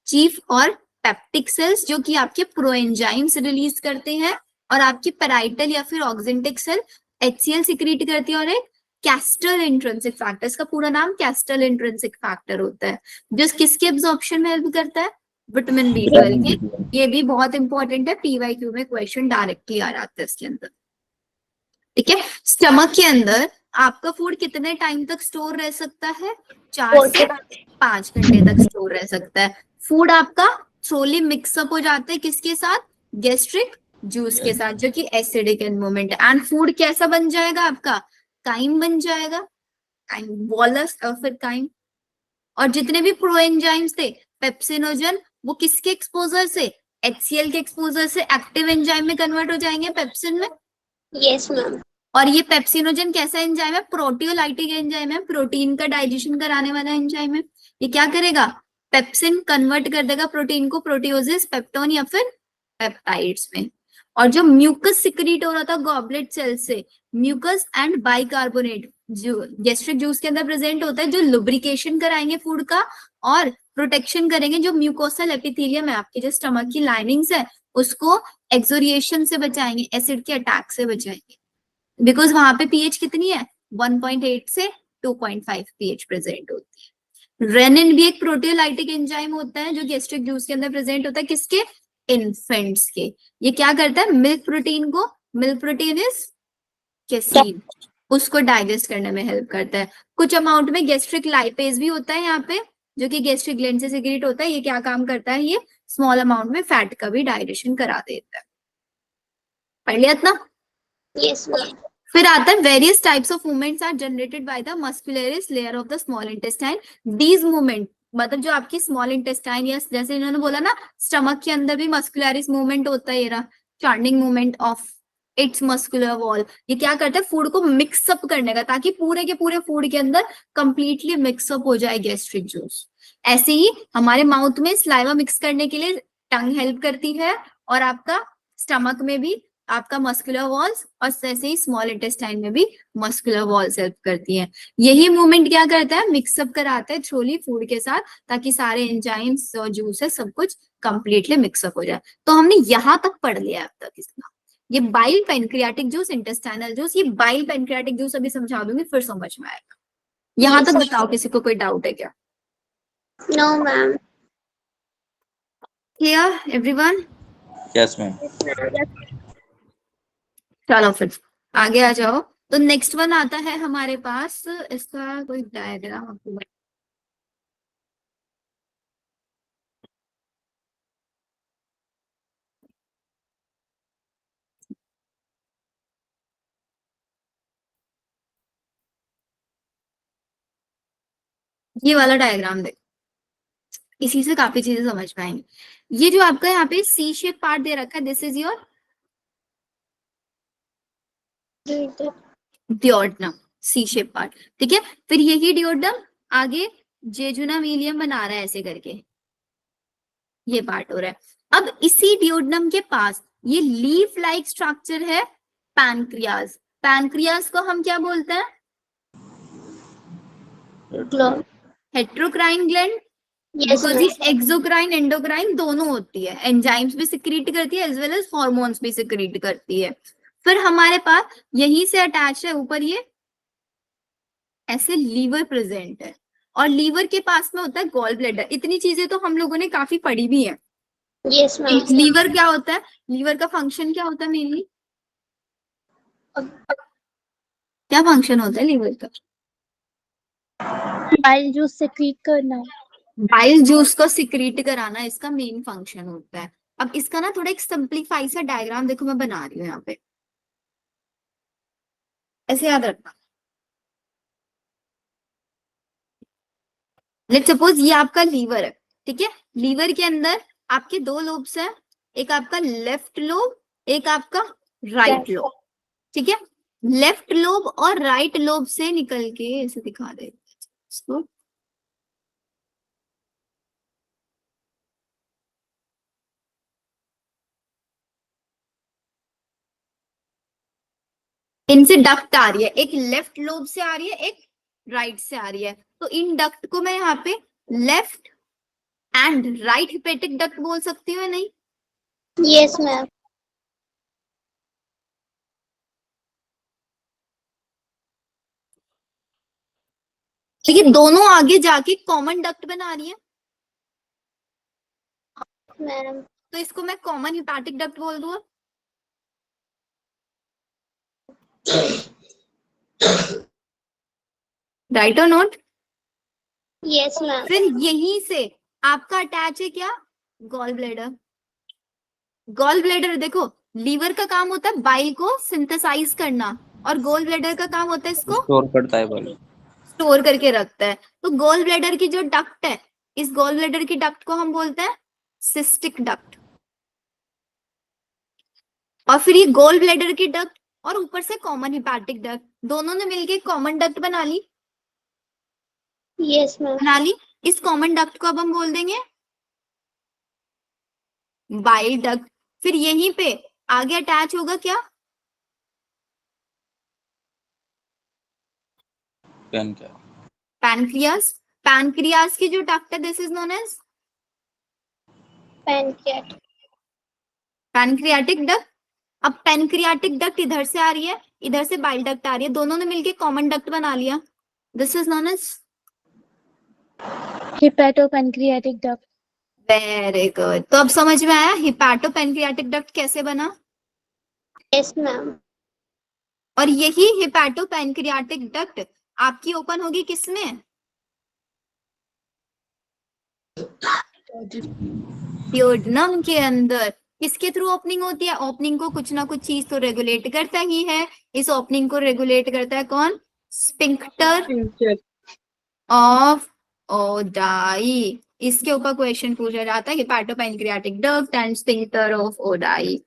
चीफ और पेप्टिक सेल्स जो कि आपके प्रोएंजाइम्स रिलीज करते हैं, और आपकी पैराइटल या फिर ऑक्जेंटिक सेल एचसीएल सिक्रीट करती है, और एक कैस्टल इंट्रिंसिक फैक्टर, इसका पूरा नाम कैस्टल इंट्रिंसिक फैक्टर होता है, जो किसके एब्जॉर्प्शन में हेल्प करता है, विटामिन B12 के। ये भी बहुत इंपॉर्टेंट है, पीवाईक्यू में क्वेश्चन डायरेक्टली आ जाता है इसके अंदर। ठीक है, स्टमक के अंदर आपका फूड कितने टाइम तक स्टोर रह सकता है, 4 से 5 घंटे तक स्टोर रह सकता है। फूड आपका थ्रोली मिक्सअप हो जाता है किसके साथ, गैस्ट्रिक जूस के साथ, जो कि एसिडिक एनवायरनमेंट है। एंड फूड कैसा बन जाएगा आपका, काइम बन जाएगा, बॉलस और फिर काइम। और जितने भी प्रोएंजाइम्स थे, पेप्सिनोजन, वो किसके एक्सपोजर से, HCl के एक्सपोजर से एक्टिव एंजाइम में कन्वर्ट हो जाएंगे पेप्सिन में। Yes ma'am. और ये पेप्सिनोजन कैसा एंजाइम है, प्रोटियोलाइटिक एंजाइम है, प्रोटीन का डाइजेशन कराने वाला एंजाइम है। ये क्या करेगा, पेप्सिन कन्वर्ट कर देगा प्रोटीन को प्रोटियोसिस, पेप्टोन या फिर पेप्टाइड्स में। और जो म्यूकस सिक्रीट हो रहा था गॉबलेट सेल से, म्यूकस एंड बाइकार्बोनेट जो गैस्ट्रिक जूस के अंदर प्रेजेंट होता है, जो लुब्रिकेशन कराएंगे फूड का और प्रोटेक्शन करेंगे, जो म्यूकोसल एपिथेलियम है आपकी, जो स्टमक की लाइनिंग्स है, उसको एक्सोरिएशन से बचाएंगे, एसिड के अटैक से बचाएंगे। बिकॉज वहां पे पीएच कितनी है, 1.8 से 2.5 पीएच प्रेजेंट होती है। रेनिन भी एक प्रोटियोलाइटिक एंजाइम होता है जो गैस्ट्रिक जूस के अंदर प्रेजेंट होता है, किसके, इन्फेंट्स के। ये क्या करता है, मिल्क प्रोटीन को, मिल्क प्रोटीन इज कैसीन, उसको डाइजेस्ट करने में हेल्प करता है। कुछ अमाउंट में गैस्ट्रिक लाइपेज भी होता है यहाँ पे, जो कि गैस्ट्रिक ग्लैंड से सिक्रीट होता है। ये क्या काम करता है, ये स्मॉल अमाउंट में फैट का भी डाइजेशन करा देता है। पढ़ लिया इतना। Yes ma'am. फिर आता है various types of movements are generated by the muscularis layer of the small intestine. These movement मतलब जो आपकी स्मॉल इंटेस्टाइन, या जैसे इन्होंने बोला ना, स्टमक के अंदर भी मस्कुलरिस मूवमेंट होता है, ये रहा churning movement of its muscular wall. ये क्या करता है, फूड को मिक्सअप करने का, ताकि पूरे के पूरे फूड के अंदर कंप्लीटली मिक्सअप हो जाए गैस्ट्रिक जूस। ऐसे ही हमारे माउथ में स्लाइवा मिक्स करने के लिए टंग हेल्प करती है, और आपका स्टमक में भी आपका मस्कुलर वॉल्स, और ऐसे ही स्मॉल इंटेस्टाइन में भी मस्कुलर वॉल्स हेल्प करती हैं। यही मूवमेंट क्या करता है, मिक्सअप कराता है थ्रोली फूड के साथ, ताकि सारे एंजाइम्स और जूसेस सब कुछ कंप्लीटली मिक्सअप हो जाए। तो हमने यहाँ तक पढ़ लिया अब तक इसका। ये bile pancreatic juice, intestinal juice, ये बाइल पेनक्रियाटिक जूस अभी समझा दूंगी, फिर समझ में आएगा। यहाँ तक बताओ, किसी को कोई डाउट है क्या? No ma'am. Clear everyone? Yes ma'am. चलो फिर आगे आ जाओ। तो नेक्स्ट वन आता है हमारे पास, इसका कोई डायग्राम आपको ये वाला डायग्राम देख। इसी से काफी चीजें समझ पाएंगे। ये जो आपका यहाँ पे सी शेप पार्ट दे रखा है, this is your duodenum, C shape part, ठीक है। फिर यही डियोडनम आगे जेजुना मीलियम बना रहा है ऐसे करके, ये पार्ट हो रहा है। अब इसी डियोडनम के पास ये लीफ लाइक स्ट्रक्चर है पैनक्रियाज। पैनक्रियाज को हम क्या बोलते हैं? हेट्रोक्राइन ग्लैंड, बिकॉज ये एक्सोक्राइन एंडोक्राइन दोनों होती है, एंजाइम्स भी सिक्रीट करती है एज वेल एज हॉर्मोन्स भी सिक्रीट करती है। फिर हमारे पास यहीं से अटैच है ऊपर ये ऐसे लीवर प्रेजेंट है, और लीवर के पास में होता है गॉल ब्लैडर। इतनी चीजें तो हम लोगों ने काफी पढ़ी भी है। Yes ma'am. लीवर क्या होता है, लीवर का फंक्शन क्या होता है मेनली, क्या फंक्शन होता है लीवर का? बाइल जूस सेक्रीट करना। बाइल जूस को सिक्रीट कराना इसका मेन फंक्शन होता है। अब इसका ना थोड़ा एक सिंप्लीफाई सा डायग्राम देखो मैं बना रही हूँ यहाँ पे, ऐसे याद रखना। लेट्स सपोज ये आपका लीवर है, ठीक है। लीवर के अंदर आपके दो लोब्स हैं, एक आपका लेफ्ट लोब, एक आपका राइट लोब, ठीक है। लेफ्ट लोब और राइट लोब से निकल के ऐसे दिखा दे इसको, इनसे डक्ट आ रही है, एक लेफ्ट लोब से आ रही है, एक राइट से आ रही है। तो इन डक्ट को मैं यहाँ पे left and right hepatic duct बोल सकती हूँ या नहीं? Yes ma'am. लेकिन दोनों आगे जाके कॉमन डक्ट बना रही है, मैम तो इसको मैं कॉमन हिपैटिक डक्ट बोल दूँ, राइट और नॉट? Yes ma'am. फिर यहीं से आपका अटैच है क्या, गॉल ब्लैडर। गॉल ब्लैडर देखो, लीवर का काम होता है बाइल को सिंथेसाइज करना, और गॉल ब्लैडर का काम होता है इसको स्टोर करता है बल। स्टोर करके रखता है। तो गॉल ब्लैडर की जो डक्ट है, इस गॉल ब्लैडर की डक्ट को हम बोलते हैं सिस्टिक डक्ट। और फिर ये गॉल ब्लैडर की डक्ट और ऊपर से कॉमन हिपैटिक डक्ट, दोनों ने मिलके कॉमन डक्ट बना ली, यस मैम। बना ली। इस कॉमन डक्ट को अब हम बोल देंगे बाइल डक्ट। फिर यहीं पे आगे अटैच होगा क्या, पैनक्रियास। पैनक्रियास की जो डक्ट है this is known as pancreatic. Pancreatic duct. अब पैनक्रियाटिक डक्ट इधर से आ रही है, इधर से बाइल डक्ट आ रही है, दोनों ने मिलके कॉमन डक्ट बना लिया, this is known as hepatopancreatic duct. Very good. तो अब समझ में आया हिपैटो पैनक्रियाटिक डक्ट कैसे बना। Yes ma'am. और यही हिपैटो पैनक्रियाटिक डक्ट आपकी ओपन होगी किसमें, डियोडनम के अंदर। किसके थ्रू ओपनिंग होती है, ओपनिंग को कुछ ना कुछ चीज तो रेगुलेट करता ही है। इस ओपनिंग को रेगुलेट करता है कौन, स्पिंक्टर ऑफ ओडाई। इसके ऊपर क्वेश्चन पूछा जाता है, hepatopancreatic duct and sphincter of Oddi.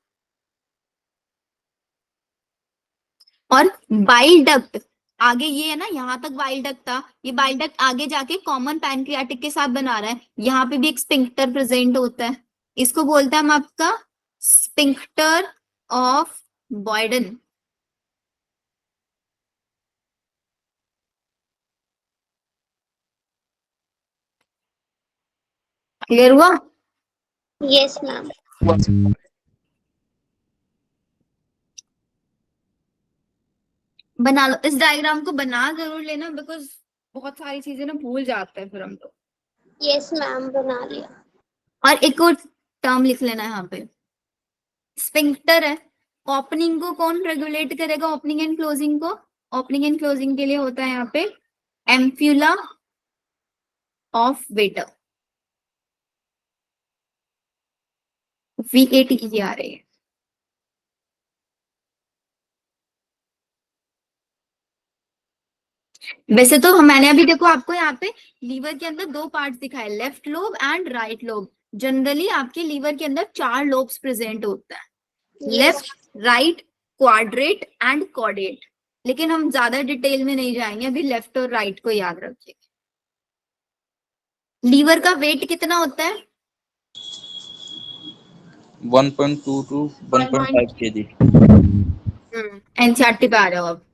और बाइल डक्ट आगे ये है ना, यहाँ तक बाइल डक्ट था, ये बाइल डक्ट आगे जाके कॉमन पैनक्रियाटिक के साथ बना रहा है, यहाँ पे भी एक स्पिंक्टर प्रेजेंट होता है, इसको बोलते हैं हम आपका स्पिंक्टर ऑफ बॉयडन। क्लियर हुआ? Yes ma'am. बना लो, इस डायग्राम को बना जरूर लेना, बिकॉज बहुत सारी चीजें ना भूल जाते हैं फिर हम लोग। यस मैम बना लिया। और एक और टर्म लिख लेना यहाँ पे, स्पिंक्टर है, ओपनिंग को कौन रेगुलेट करेगा, ओपनिंग एंड क्लोजिंग को? ओपनिंग एंड क्लोजिंग के लिए होता है यहाँ पे एम्फ्यूला ऑफ वेटर, VATE आ रही है। वैसे तो मैंने अभी देखो आपको यहाँ पे लीवर के अंदर दो पार्ट्स दिखाए, left lobe and right lobe. Generally आपके लीवर के अंदर 4 लोब्स प्रेजेंट होता है, left, right, quadrate and caudate. लेकिन हम ज्यादा डिटेल में नहीं जाएंगे, अभी लेफ्ट और राइट को याद रखिए। लीवर का वेट कितना होता है? 1.2 to 1.5 kg। एनसीईआरटी पे आ रहे हो अब।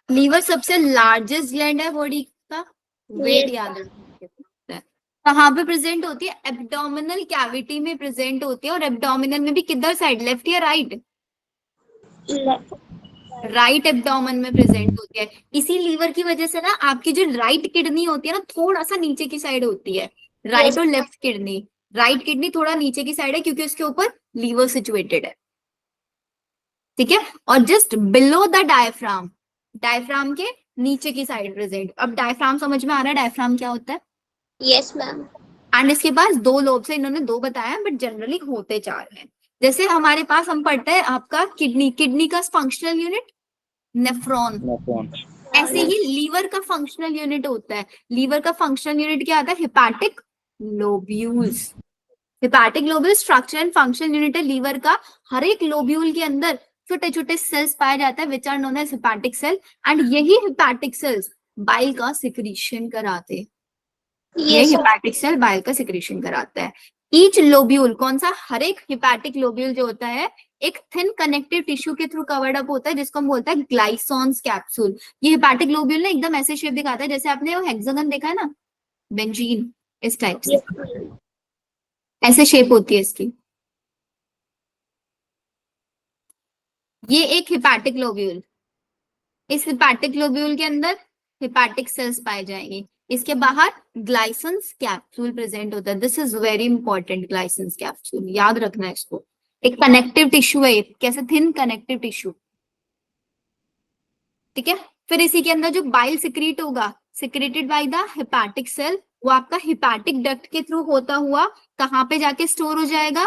लीवर सबसे लार्जेस्ट ग्लैंड है बॉडी का, वेट याद रखना है। कहाँ पे प्रेजेंट होती है? एब्डोमिनल कैविटी में प्रेजेंट होती है। और एब्डोमिनल में भी किधर साइड, लेफ्ट या राइट? राइट एब्डोमेन में प्रेजेंट होती है। इसी लीवर की वजह से ना आपकी जो राइट किडनी होती है ना, थोड़ा सा नीचे की साइड होती है। राइट और लेफ्ट किडनी, राइट किडनी थोड़ा नीचे की साइड है क्योंकि उसके ऊपर लीवर सिचुएटेड है, ठीक है। और just below the diaphragm, diaphragm के नीचे की साइड प्रेजेंट। अब डायफ्राम समझ में आ रहा है डायफ्राम क्या होता है? Yes ma'am. एंड इसके पास 2 लोब्स है, इन्होंने 2 बताया बट जनरली होते 4 हैं। जैसे हमारे पास हम पढ़ते हैं आपका किडनी, किडनी का फंक्शनल यूनिट नेफ्रॉन। ऐसे ही लीवर का फंक्शनल यूनिट होता है। लीवर का फंक्शनल यूनिट क्या आता है? Hepatic lobules. Hepatic lobule structure and functional unit है लीवर का। हर एक लोब्यूल के अंदर छोटे छोटे सेल्स पाए जाते हैं which are known as hepatic cell. And यही हेपाटिक सेल्स बाइल का सिक्रीशन कराते हैं। ये हेपाटिक सेल बाइल का सिक्रीशन कराता है। ईच लोब्यूल, कौन सा? हर एक हेपाटिक लोब्यूल जो होता है एक थिन कनेक्टिव टिश्यू के थ्रू कवर्ड अप होता है जिसको हम बोलते हैं ग्लाइसॉन्स कैप्सूल। ये हेपाटिक लोब्यूल ना एकदम ऐसे शेप दिखाता है जैसे आपने वो हेक्सागन देखा है ना, बेंजीन, इस टाइप से ऐसे शेप होती है इसकी। ये एक हेपाटिक लोब्यूल, इस हेपाटिक लोब्यूल के अंदर हेपाटिक सेल्स पाए जाएंगे। इसके बाहर ग्लाइसन्स कैप्सूल प्रेजेंट होता है। This is very important, Glisson's capsule याद रखना है इसको। एक कनेक्टिव टिश्यू है, कैसे? थिन कनेक्टिव टिश्यू, ठीक है। फिर इसी के अंदर जो बाइल सिक्रीट होगा, secreted by the hepatic cell, वो आपका हेपाटिक डक्ट के थ्रू होता हुआ कहाँ पे जाके स्टोर हो जाएगा?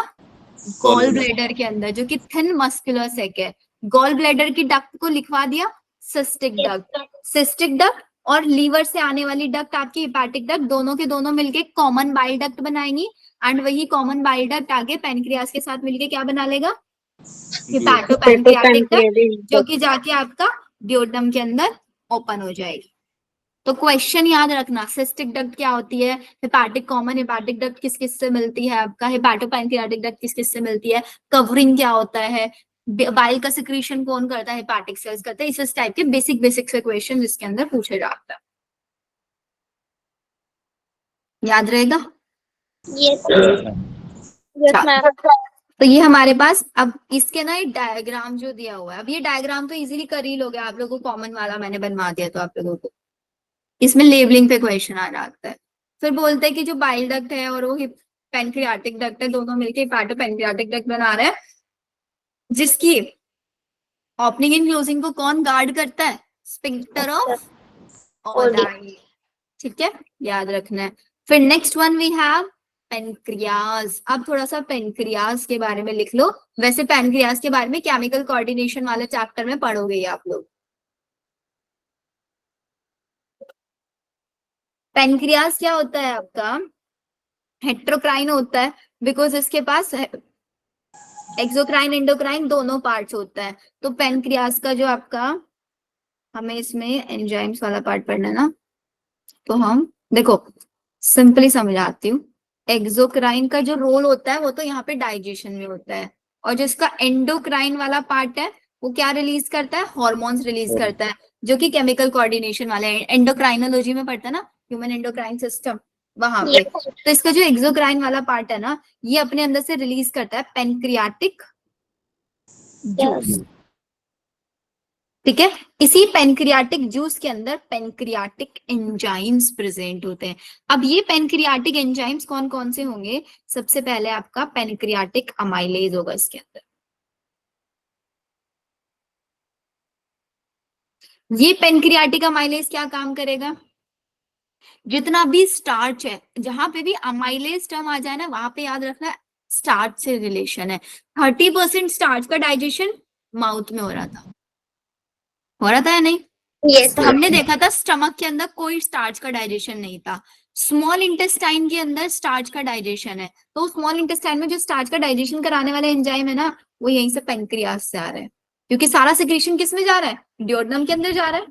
गॉल ब्लैडर के अंदर, जो कि थिन मस्कुलर सेक है। गॉल ब्लैडर की डक्ट को लिखवा दिया सिस्टिक डक्ट। सिस्टिक डक्ट और लीवर से आने वाली डक्ट आपकी हेपाटिक डक्ट, दोनों के दोनों मिलके कॉमन बाइल डक्ट बनाएंगी। एंड वही कॉमन बाइल डक्ट आगे पेनक्रियास के साथ मिलके क्या बना लेगा? हेपाटो पैनक्रियाटिक डक्ट, जो कि जाके आपका ड्यूोडम के अंदर ओपन हो जाएगी। तो क्वेश्चन याद रखना, सिस्टिक डक्ट क्या होती है, हेपाटिक कॉमन हेपाटिक डक्ट किस किस से मिलती है, आपका हेपाटोपैनक्रियाटिक डक्ट किस किस से मिलती है, कवरिंग क्या होता है, बाइल का सिक्रीशन कौन करता है? हेपाटिक सेल्स करते हैं। इस टाइप के बेसिक बेसिक से क्वेश्चन इसके अंदर पूछे जाता है, याद रहेगा? Yes ma'am. तो ये हमारे पास, अब इसके ना एक डायग्राम जो दिया हुआ है, अब ये डायग्राम तो इजीली कर ही लोगे आप लोगों को, कॉमन वाला मैंने बनवा दिया तो आप लोगों को। इसमें लेबलिंग पे क्वेश्चन आ जाता है। फिर बोलते हैं कि जो बाइल डक्ट है और वो पैनक्रियाटिक डक्ट है, दोनों मिलके हेपाटोपैनक्रियाटिक डक्ट बना रहे हैं, जिसकी ओपनिंग एंड क्लोजिंग को कौन गार्ड करता है? स्फिंक्टर ऑफ ओडाई, ठीक है, याद रखना है। फिर next one we have pancreas. अब थोड़ा सा पेनक्रियाज के बारे में लिख लो। वैसे पेनक्रियाज के बारे में केमिकल कोऑर्डिनेशन वाले चैप्टर में पढ़ोगे ही आप लोग। पेनक्रियाज क्या होता है आपका? हेट्रोक्राइन होता है बिकॉज इसके पास एक्सोक्राइन एंडोक्राइन दोनों पार्ट्स होता है। तो पेनक्रियाज का जो आपका, हमें इसमें एंजाइम्स वाला पार्ट पढ़ना है ना, तो हम देखो सिंपली समझाती हूँ। एक्सोक्राइन का जो रोल होता है वो तो यहाँ पे डाइजेशन में होता है, और जो इसका एंडोक्राइन वाला पार्ट है वो क्या रिलीज करता है? हॉर्मोन्स रिलीज करता है, जो कि केमिकल कोऑर्डिनेशन वाला है। एंडोक्राइनोलॉजी में पढ़ता है ना, ह्यूमन एंडोक्राइन सिस्टम, वहां पे। तो इसका जो एक्सोक्राइन वाला पार्ट है ना, ये अपने अंदर से रिलीज करता है पेनक्रियाटिक जूस, ठीक है। इसी पेनक्रियाटिक जूस के अंदर पेनक्रियाटिक एंजाइम्स प्रेजेंट होते हैं। अब ये पेनक्रियाटिक एंजाइम्स कौन कौन से होंगे? सबसे पहले आपका पेनक्रियाटिक अमाइलेज होगा इसके अंदर। ये पेनक्रियाटिक अमाइलेज क्या काम करेगा? जितना भी स्टार्च है, जहां पे भी अमाइलेज टर्म आ जाए ना, वहां पे याद रखना स्टार्च से रिलेशन है। 30% स्टार्च का डाइजेशन माउथ में हो रहा था या नहीं? यस तो हमने देखा था स्टमक के अंदर कोई स्टार्च का डाइजेशन नहीं था। स्मॉल इंटेस्टाइन के अंदर स्टार्च का डाइजेशन है। तो स्मॉल इंटेस्टाइन में जो स्टार्च का डाइजेशन कराने वाले एंजाइम है ना, वो यहीं से पेनक्रियास से आ रहा है, क्योंकि सारा सिक्रीशन किस में जा रहा है? डियोडनम के अंदर जा रहा है।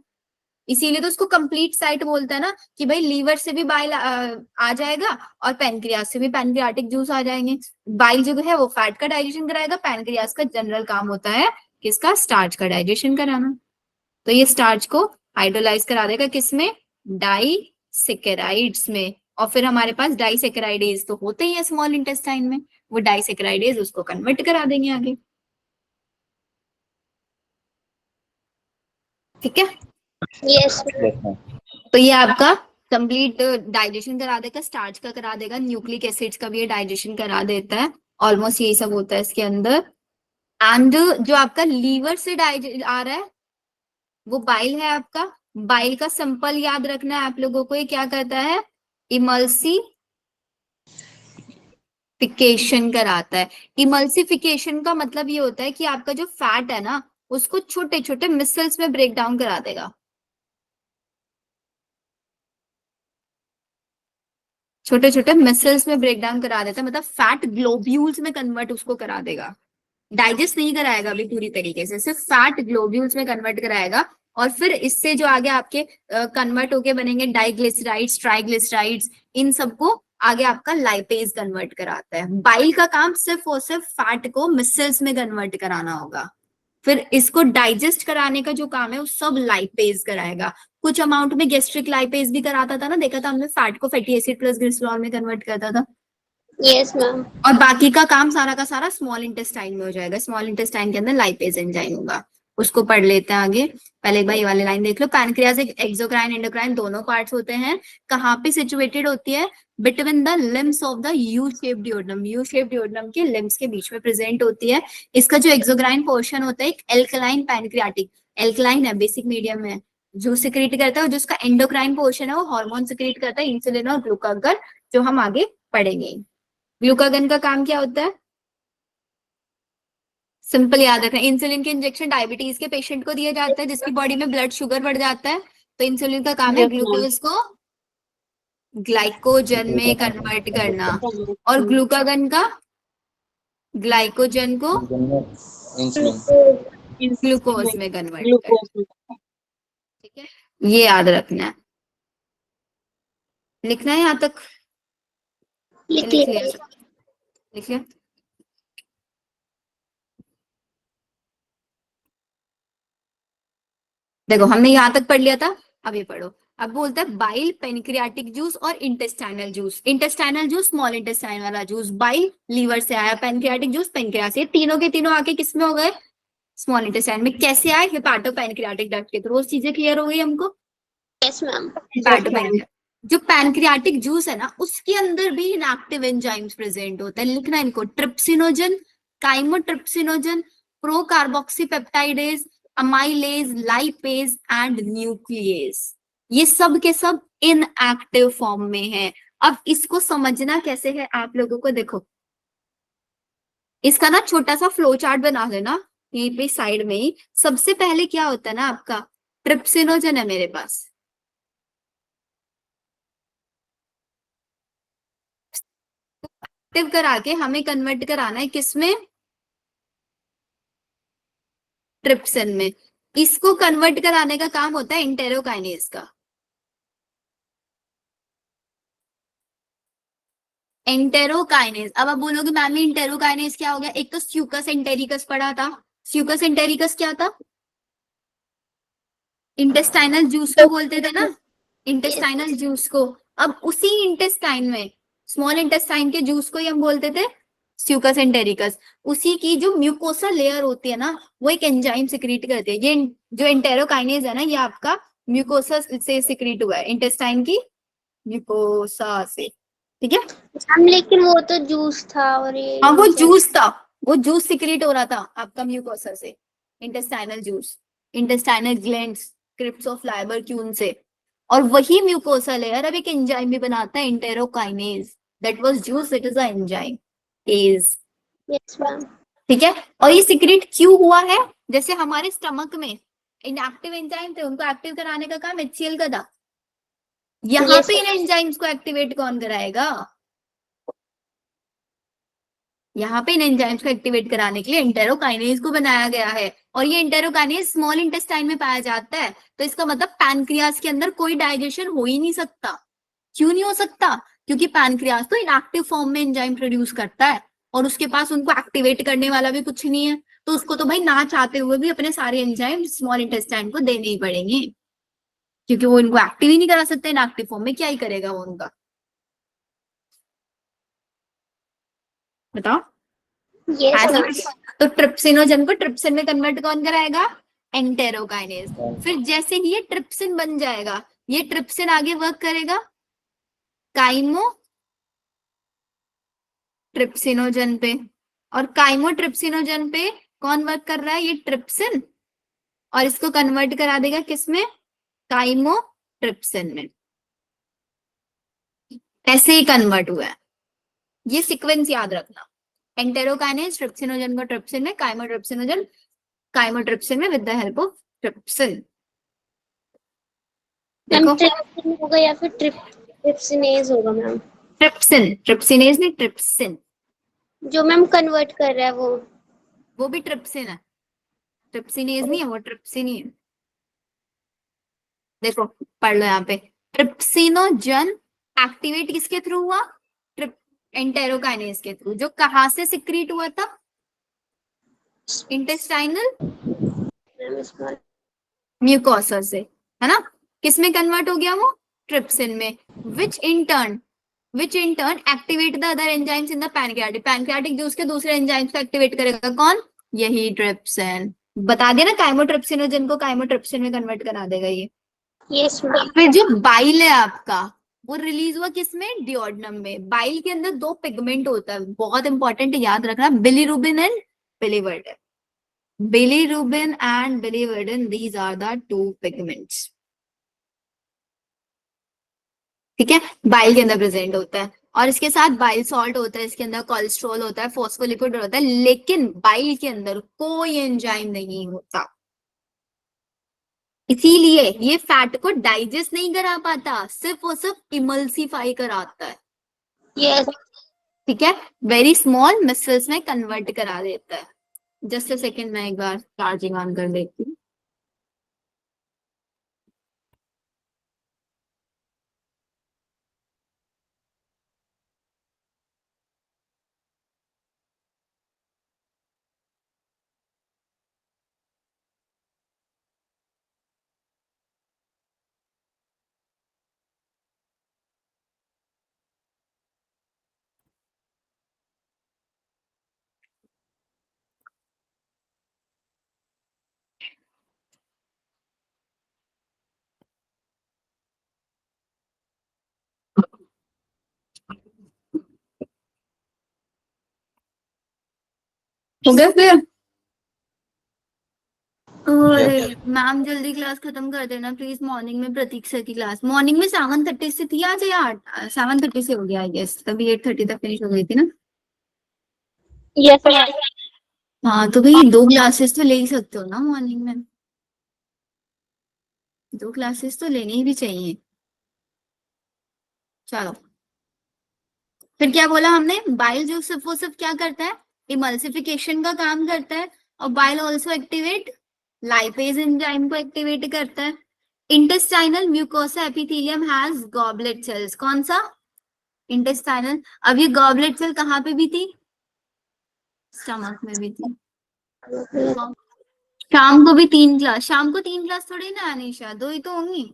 इसीलिए तो उसको कंप्लीट साइट बोलता है ना, कि भाई लीवर से भी बाइल आ जाएगा और पैनक्रियास से भी पैनक्रियाटिक जूस आ जाएंगे। बाइल जो है वो फैट का डाइजेशन कराएगा, पैनक्रियास का जनरल काम होता है किसका? स्टार्च का डाइजेशन कराना। तो ये स्टार्च को हाइड्रोलाइज करा देगा किसमें? डाइसेकेराइड्स में। और फिर हमारे पास डाइसेकेराइडेज तो होते ही है स्मॉल इंटेस्टाइन में, वो डाइसेकेराइडेज उसको कन्वर्ट करा देंगे आगे। ठीक है, यस Yes, ma'am. तो ये आपका कंप्लीट डाइजेशन करा देगा, स्टार्च का करा देगा, न्यूक्लिक एसिड्स का भी ये डाइजेशन करा देता है। ऑलमोस्ट यही सब होता है इसके अंदर। एंड जो आपका लीवर से डाइजेस्ट आ रहा है वो बाइल है आपका। बाइल का सिंपल याद रखना है आप लोगों को, ये क्या करता है? इमल्सिफिकेशन कराता है। इमल्सिफिकेशन का मतलब ये होता है कि आपका जो फैट है ना, उसको छोटे छोटे मिसल्स में ब्रेक डाउन करा देगा। छोटे छोटे मिसल्स में ब्रेक डाउन करा देता है, मतलब फैट ग्लोब्यूल्स में कन्वर्ट उसको करा देगा। डाइजेस्ट नहीं कराएगा अभी पूरी तरीके से, सिर्फ फैट ग्लोब्यूल्स में कन्वर्ट कराएगा। और फिर इससे जो आगे आपके कन्वर्ट होके बनेंगे डाइग्लिसराइड्स, ट्राइग्लिसराइड्स, इन सबको आगे आपका लाइपेज कन्वर्ट कराता है। बाइल का काम सिर्फ और सिर्फ फैट को मिसल्स में कन्वर्ट कराना होगा। फिर इसको डाइजेस्ट कराने का जो काम है वो सब लाइपेज कराएगा। कुछ अमाउंट में गैस्ट्रिक लाइपेज भी कराता था ना, देखा था हमने, फैट को फैटी एसिड प्लस ग्लिसरॉल में कन्वर्ट करता था। Yes ma'am. और बाकी का काम सारा का सारा स्मॉल इंटेस्टाइन में हो जाएगा। स्मॉल इंटेस्टाइन के अंदर लाइपेज एंजाइम होगा, उसको पढ़ लेते हैं आगे। पहले एक बार ये वाली लाइन देख लो। पैनक्रियाज एक एक्सोक्राइन एंडोक्राइन दोनों पार्ट्स होते हैं। कहाँ पे सिचुएटेड होती है? Between the limbs of the U shape duodenum. U shape duodenum के लिम्स के बीच में प्रेजेंट होती है। इसका जो एक्सोक्राइन पोर्शन होता है एक एल्कलाइन पैनक्रियाटिक, एल्कलाइन है, बेसिक मीडियम है, जो सिक्रीट करता है। और जो उसका एंडोक्राइन पोर्शन है वो हार्मोन सिक्रीट करता है, इंसुलिन और ग्लूकागन, जो हम आगे पढ़ेंगे। ग्लूकागन का काम क्या होता है? सिंपल याद रखना, इंसुलिन के इंजेक्शन डायबिटीज के पेशेंट को दिया जाता है जिसकी बॉडी में ब्लड शुगर बढ़ जाता है। तो इंसुलिन का काम है ग्लूकोज को ग्लाइकोजन में कन्वर्ट करना, और ग्लूकागन का ग्लाइकोजन को Insulin. ग्लूकोज में कन्वर्ट करना। ठीक है, ये याद रखना है। लिखना है यहाँ तक? लिख लिख लिया। लिया? लिख लिया? देखो हमने यहाँ तक पढ़ लिया था, अब ये पढ़ो। अब बोलता है बाइल, पेनक्रियाटिक जूस और intestinal juice. Intestinal juice small intestine वाला जूस, बाइल लीवर से आया, पेनक्रियाटिक जूस पेनक्रियास से। तीनों के तीनों आके किसमें हो गए? स्मॉल इंटेस्टाइन में। कैसे आए? हिपाटो पेनक्रियाटिक डक्ट के थ्रू। चीजें क्लियर हो गई हमको? Yes ma'am. Hepatopancreatic. जो पैनक्रियाटिक जूस है ना, उसके अंदर भी इनएक्टिव एंजाइम्स प्रेजेंट होता है। लिखना इनको, trypsinogen, chymotrypsinogen, procarboxypeptidase, amylase, lipase and nuclease, ये सब के सब इनएक्टिव फॉर्म में है। अब इसको समझना कैसे है आप लोगों को, देखो इसका ना छोटा सा फ्लो चार्ट बना लेना यहीं पे साइड में ही। सबसे पहले क्या होता है ना, आपका ट्रिप्सिनोजन है मेरे पास, एक्टिव करा के हमें कन्वर्ट कराना है किसमें? ट्रिप्सिन में। इसको कन्वर्ट कराने का काम होता है इंटेरोकाइनेज का। एंटेरोकाइनेज। अब आप बोलोगे मैम इंटेरोकाइनेज क्या हो गया? एक तो स्यूकस एंटेरिकस पढ़ा था। स्यूकस एंटेरिकस क्या था? इंटेस्टाइनल जूस को बोलते थे ना, इंटेस्टाइनल जूस को। अब उसी इंटेस्टाइन में, स्मॉल इंटेस्टाइन के जूस को ही हम बोलते थे स्यूकस एंटेरिकस। उसी की जो म्यूकोसा लेयर होती है ना, वो एक एंजाइम सिक्रीट करती है। ये जो एंटेरोकाइनेज है ना, ये आपका म्यूकोसा से सिक्रीट हुआ है, इंटेस्टाइन की म्यूकोसा से। ठीक है मैम लेकिन वो तो जूस था और ये हाँ, वो जूस था, वो जूस सिक्रीट हो रहा था आपका म्यूकोसा से, intestinal juice, intestinal glands, crypts of Lieberkuhn से। और वही म्यूकोसा लेयर अब एक एंजाइम भी बनाता है, enterokinase. That was juice, it is a enzyme. Age. Yes ma'am. ठीक है, और ये सीक्रेट क्यों हुआ है? जैसे हमारे स्टमक में इनएक्टिव एंजाइम थे, उनको एक्टिव कराने का काम HCl का था। यहाँ Yes, पे इन एंजाइम्स को एक्टिवेट कौन कराएगा? यहाँ पे इन एंजाइम्स को एक्टिवेट कराने के लिए एंटेरोकाइनेज को बनाया गया है, और ये एंटेरोकाइनेज स्मॉल इंटेस्टाइन में पाया जाता है। तो इसका मतलब पैनक्रियास के अंदर कोई डाइजेशन हो ही नहीं सकता। क्यों नहीं हो सकता? क्योंकि पैनक्रियास तो इनएक्टिव फॉर्म में एंजाइम प्रोड्यूस करता है, और उसके पास उनको एक्टिवेट करने वाला भी कुछ नहीं है। तो उसको तो भाई ना चाहते हुए भी अपने सारे एंजाइम स्मॉल इंटेस्टाइन को देने ही पड़ेंगे, क्योंकि वो इनको एक्टिव ही नहीं करा सकते। इनएक्टिव फॉर्म में क्या ही करेगा वो उनका, बताओ। yes ऐसा मैम। तो ट्रिप्सिनोजन को ट्रिप्सिन में कन्वर्ट कौन कराएगा? एंटेरोकाइनेज। फिर जैसे ही ये ट्रिप्सिन बन जाएगा, ये ट्रिप्सिन आगे वर्क करेगा काइमो ट्रिप्सिनोजन पे, और काइमो ट्रिप्सिनोजन पे कौन वर्क कर रहा है? ये ट्रिप्सिन, और इसको कन्वर्ट करा देगा किसमें? काइमो ट्रिप्सिन में। ऐसे ही कन्वर्ट हुआ है, ये सीक्वेंस याद रखना। एंटेरोकाइनेज ट्रिप्सिनोजन को ट्रिप्सिन में, काइमोट्रिप्सिनोजन काइमोट्रिप्सिन में with the help of trypsin. Ma'am देखो, ट्रिप्सिन होगा या फिर ट्रिप्सिनेज होगा मैम? ट्रिप्सिन, ट्रिप्सिनेज नहीं, ट्रिप्सिन। जो मैम कन्वर्ट कर रहा है वो भी ट्रिप्सिन है, ट्रिप्सिनेज नहीं है, वो ट्रिप्सिन ही है। देखो पढ़ लो यहाँ पे, ट्रिप्सिनोजन एक्टिवेट किसके थ्रू हुआ? एंटेरोकाइनेज के थ्रू, जो कहाँ से सिक्रीट हुआ था? Intestinal ma'am. म्यूकोसा से, है ना? किसमें कन्वर्ट हो गया वो? ट्रिप्सिन में। Which in turn activate the other enzymes in the pancreatic. Pancreatic juice के दूसरे एंजाइम्स को एक्टिवेट करेगा कौन? यही ट्रिप्सिन। बता दिया ना, काइमोट्रिप्सिनोजन को काइमोट्रिप्सिन में कन्वर्ट करा देगा ये। Yes ma'am. फिर जो बाइल है आपका, वो रिलीज हुआ किसमें? डिओडनम में। बाइल के अंदर दो पिगमेंट होता है, बहुत इंपॉर्टेंट, याद रखना, bilirubin and biliverdin. Bilirubin and biliverdin, these are the two pigments. ठीक है, बाइल के अंदर प्रेजेंट होता है, और इसके साथ बाइल सॉल्ट होता है, इसके अंदर कोलेस्ट्रॉल होता है, फॉस्फोलिपिड होता है, लेकिन बाइल के अंदर कोई एंजाइम नहीं होता। इसीलिए ये फैट को डाइजेस्ट नहीं करा पाता, सिर्फ और सिर्फ इमल्सिफाई कराता है। यस। ठीक है, वेरी स्मॉल मिसल्स में कन्वर्ट करा देता है। जस्ट अ सेकेंड, मैं एक बार चार्जिंग ऑन कर देती हूँ। हो गया फिर? मैम जल्दी क्लास खत्म कर देना प्लीज। मॉर्निंग में प्रतीक सर की क्लास, मॉर्निंग में 7:30 से थी आज, या 7:30 से हो गया आई गेस, तभी 8:30 तक फिनिश हो गई थी ना। Yes ma'am. हाँ तो भाई 2 क्लासेस तो ले ही सकते हो ना मॉर्निंग में, 2 क्लासेस तो लेनी ही भी चाहिए। चलो, फिर क्या बोला हमने? बाइल जो सिर्फ वो सिर्फ क्या करता है? इमल्सिफिकेशन का काम करता है, और bile also activate lipase enzyme को एक्टिवेट करता है। Intestinal mucosa epithelium has goblet cells. कौन सा? इंटेस्टाइनल। अब ये गॉबलेट सेल कहाँ पे भी थी? स्टमक में भी थी। शाम को भी 3 क्लास, शाम को 3 क्लास थोड़ी ना अनीशा, 2 ही तो होंगी।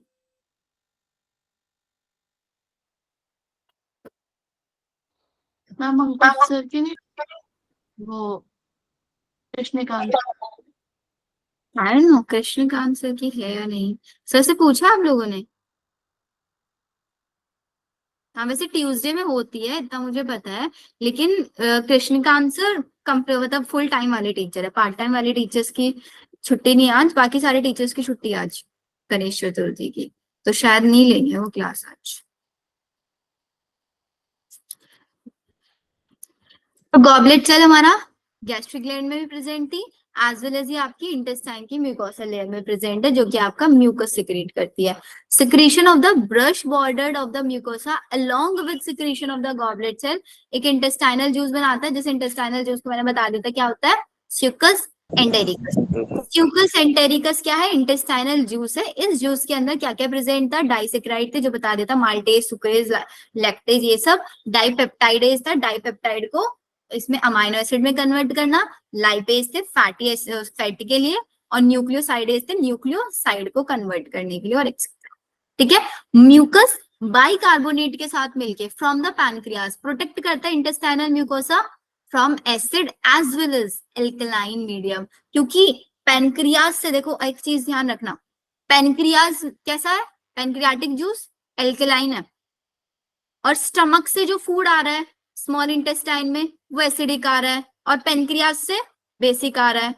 मैम अंकित सर की नहीं, वो Krishnakant. I don't know Krishnakant sir की है या नहीं, सर से पूछा आप लोगों ने? हाँ वैसे ट्यूसडे में होती है इतना मुझे पता है, लेकिन कृष्णकांत सर मतलब फुल टाइम वाले टीचर है, पार्ट टाइम वाले टीचर्स की छुट्टी नहीं आज, बाकी सारे टीचर्स की छुट्टी आज गणेश चतुर्थी की, तो शायद नहीं लेंगे वो क्लास आज। तो गॉबलेट सेल हमारा गैस्ट्रिक ग्लैंड में भी प्रेजेंट थी, एज वेल एज ये आपकी इंटेस्टाइन की म्यूकोसा लेयर में प्रेजेंट है, जो कि आपका म्यूकस सिक्रीट करती है। Secretion of the brush bordered of the mucosa along with secretion of the goblet cell एक इंटेस्टाइनल जूस बनाता है, जिस इंटेस्टाइनल जूस को मैंने बता दिया था क्या होता है, म्यूकस एंटेरिकस। म्यूकस एंटेरिकस क्या है, इंटेस्टाइनल जूस है। इस जूस के अंदर क्या क्या प्रेजेंट था, डाइसेक्राइड थे जो बता देता, माल्टेज, सुक्रेज, लैक्टेज, ये सब। डाइपेप्टाइडेज था, डाइपेप्टाइड को इसमें अमाइनो एसिड में कन्वर्ट करना। लाइपेज थे फैट के लिए, और न्यूक्लियोसाइडेज थे न्यूक्लियोसाइड को कन्वर्ट करने के लिए, और एक्सेट्रा। ठीक है। म्यूकस बाइकार्बोनेट के साथ मिलके फ्रॉम द पैनक्रियाज प्रोटेक्ट करता है intestinal mucosa from acid as well as alkaline medium, क्योंकि पैनक्रियाज से, देखो एक चीज ध्यान रखना, पैनक्रियाज कैसा है, पैनक्रियाटिक जूस एल्कलाइन है, और स्टमक से जो फूड आ रहा है स्मॉल इंटेस्टाइन में वो एसिडिक आ रहा है, और पेनक्रियाज से बेसिक आ रहा है।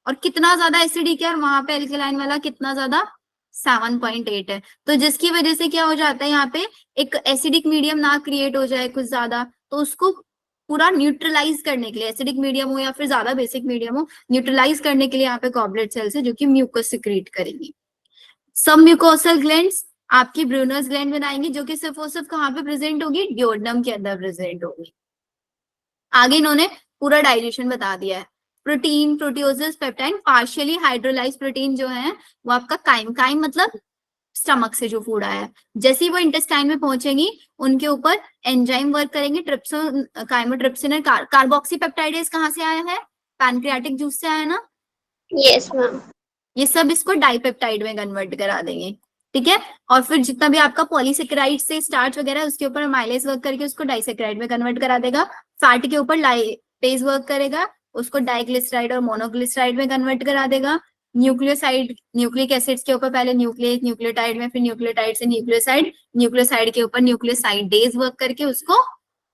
और कितना ज्यादा एसिडिक है, और वहां पे एल्कलाइन वाला कितना ज्यादा, 7.8 है। तो जिसकी वजह से क्या हो जाता है, यहाँ पे एक एसिडिक मीडियम ना क्रिएट हो जाए कुछ ज्यादा, तो उसको पूरा न्यूट्रलाइज करने के लिए, एसिडिक मीडियम हो या फिर ज्यादा बेसिक मीडियम हो, न्यूट्रलाइज करने के लिए यहाँ पे गॉबलेट सेल्स है जो कि म्यूकस सिक्रीट करेंगी। सब म्यूकोसल ग्लैंड्स आपकी ब्रूनर्स ग्लैंड बनाएंगी, जो कि सिर्फ और सिर्फ कहाँ पे प्रेजेंट होगी, ड्यूोडेनम के अंदर प्रेजेंट होगी। आगे इन्होंने पूरा डाइजेशन बता दिया है। प्रोटीन, प्रोटियोसिस, पेप्टाइन, पार्शियली हाइड्रोलाइज प्रोटीन जो है वो आपका काइम मतलब स्टमक से जो फूड आया है, जैसे ही वो इंटेस्टाइन में पहुंचेंगी उनके ऊपर एंजाइम वर्क करेंगे, ट्रिप्सिन, काइमोट्रिप्सिन और कार्बोक्सीपेप्टाइडेज कहाँ से आया है, पैनक्रियाटिक जूस से आया ना। Yes ma'am. ये सब इसको डाइपेप्टाइड में कन्वर्ट करा देंगे। ठीक है। और फिर जितना भी आपका पॉलीसेकेराइड से स्टार्च वगैरह उसके ऊपर माइलेज वर्क करके उसको डाइसेकेराइड में कन्वर्ट करा देगा। फैट के ऊपर लाइपेज वर्क करेगा, उसको डाइग्लिसराइड और मोनोग्लिसराइड में कन्वर्ट करा देगा। न्यूक्लियोसाइड, न्यूक्लिक एसिड्स के ऊपर पहले न्यूक्लिक, न्यूक्लियोटाइड में, फिर न्यूक्लियोटाइड से न्यूक्लियोसाइड, न्यूक्लियोसाइड के ऊपर न्यूक्लियोसाइडेज वर्क करके उसको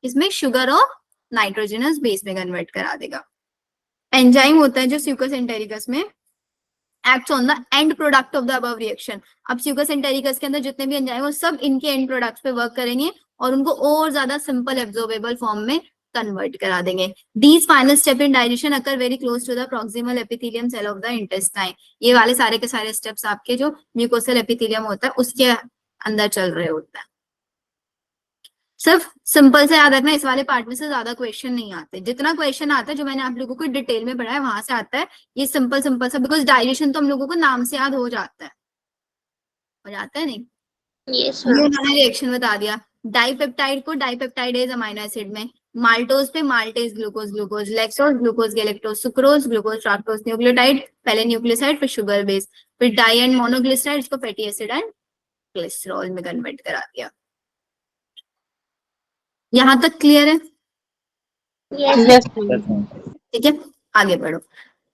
इसमें शुगर और नाइट्रोजनस बेस में कन्वर्ट करा देगा। एंजाइम होता है जो म्यूकस एंटेरिकस में acts on the end product of the above reaction. अब म्यूकस एंटेरिकस के अंदर जितने भी एंजाइम हो सब इनके एंड प्रोडक्ट्स पे वर्क करेंगे और उनको और ज्यादा सिंपल एब्जॉर्बेबल फॉर्म में कन्वर्ट करा देंगे। These final step in digestion occur very close to the proximal epithelium cell of the intestine। ये वाले सारे के सारे स्टेप्स आपके जो म्यूकोसल एपिथेलियम होता है उसके अंदर चल रहे होता है। सिर्फ सिंपल से याद रखना, इस वाले पार्ट में से ज्यादा क्वेश्चन नहीं आते। जितना क्वेश्चन आता है जो मैंने आप लोगों को डिटेल में पढ़ाया वहां से आता है, ये सिंपल सिंपल सा, बिकॉज डाइजेशन तो हम लोगों को नाम से याद हो जाता है नहीं। यस ये मैम। उन्होंने रिएक्शन बता दिया। डाइपेप्टाइड को डाइपेप्टाइडेज अमीनो एसिड में, माल्टोज पे maltase glucose glucose, lactose glucose galactose, sucrose glucose fructose, nucleotide पहले न्यूक्लियोसाइड फिर शुगर बेस, फिर डाई एंड मोनोग्लिसराइड इसको फैटी एसिड एंड ग्लिसरॉल में कन्वर्ट करा दिया। यहाँ तक क्लियर है? यस। ठीक है, आगे बढ़ो।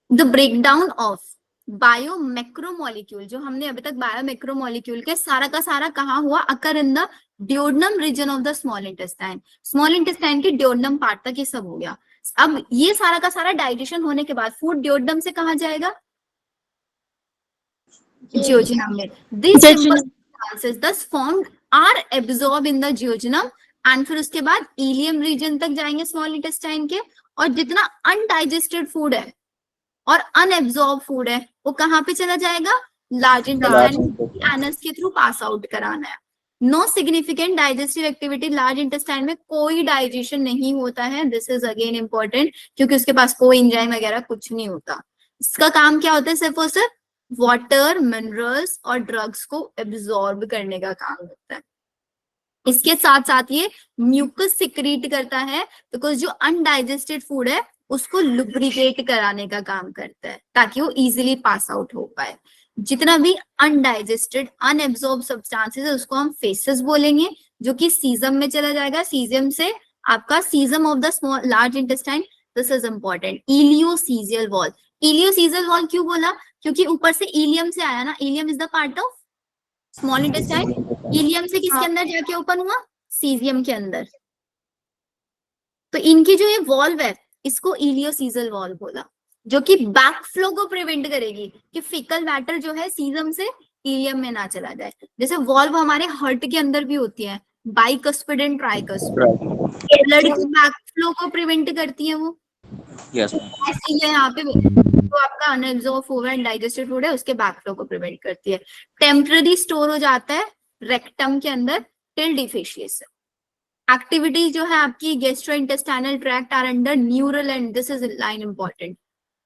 The breakdown of bio macromolecule, जो हमने अभी तक बायो मैक्रोमोलिक्यूल के सारा का सारा कहाँ हुआ, occur in the duodenum region of the small intestine. Small intestine के ड्यूोडेनम पार्ट तक ये सब हो गया। अब ये सारा का सारा डाइजेशन होने के बाद फूड ड्यूोडेनम से कहाँ जाएगा, जियोजिनम में। This substances thus formed are absorbed in the jejunum and फिर उसके बाद इलियम रीजन तक जाएंगे स्मॉल इंटेस्टाइन के, और जितना अनडाइजेस्टेड फूड है और अनएब्सॉर्ब फूड है वो कहाँ पे चला जाएगा, लार्ज इंटेस्टाइन एनस के थ्रू पास आउट कराना है। No significant digestive activity, large intestine में कोई डाइजेशन नहीं होता है। दिस इज अगेन इंपॉर्टेंट, क्योंकि उसके पास कोई एंजाइम वगैरह कुछ नहीं होता। इसका काम क्या होता है, सिर्फ और सिर्फ वाटर, मिनरल्स और ड्रग्स को एब्सॉर्ब करने का काम होता है। इसके साथ साथ ये म्यूकस सिक्रीट करता है, बिकॉज जो अनडाइजेस्टेड फूड है उसको लुब्रिकेट कराने का काम करता है ताकि वो इजीली पास आउट हो पाए। जितना भी अनडाइजेस्टेड अनएब्सॉर्ब सब्सटेंसेस है उसको हम फेसेस बोलेंगे, जो कि सीजम में चला जाएगा। सीजम से आपका caecum of the small large intestine, this is important. Ileocaecal wall, ileocaecal wall क्यों बोला, क्योंकि ऊपर से इलियम से आया ना, ileum is the part of small intestine. Ileum से किसके अंदर जाके ओपन हुआ, सीजियम के अंदर। तो इनकी जो ये वॉल्व है इसको इलियोसीजियल वॉल्व बोला, जो कि बैक फ्लो को प्रिवेंट करेगी कि फीकल मैटर जो है सीजम से इलियम में ना चला जाए। जैसे वॉल्व हमारे हार्ट के अंदर भी होती है, बाइकस्पिड एंड ट्राइकस्पिड। ब्लड की बैक फ्लो को प्रिवेंट करती है वो। Yes ma'am. ऐसे ही है यहाँ पे तो आपका unabsorbed food and digested food है उसके बैक फ्लो को प्रिवेंट करती है। टेम्पररी स्टोर हो जाता है रेक्टम के अंदर टिल डिफिशिएशन। एक्टिविटी जो है आपकी gastrointestinal tract are under neural and this is line important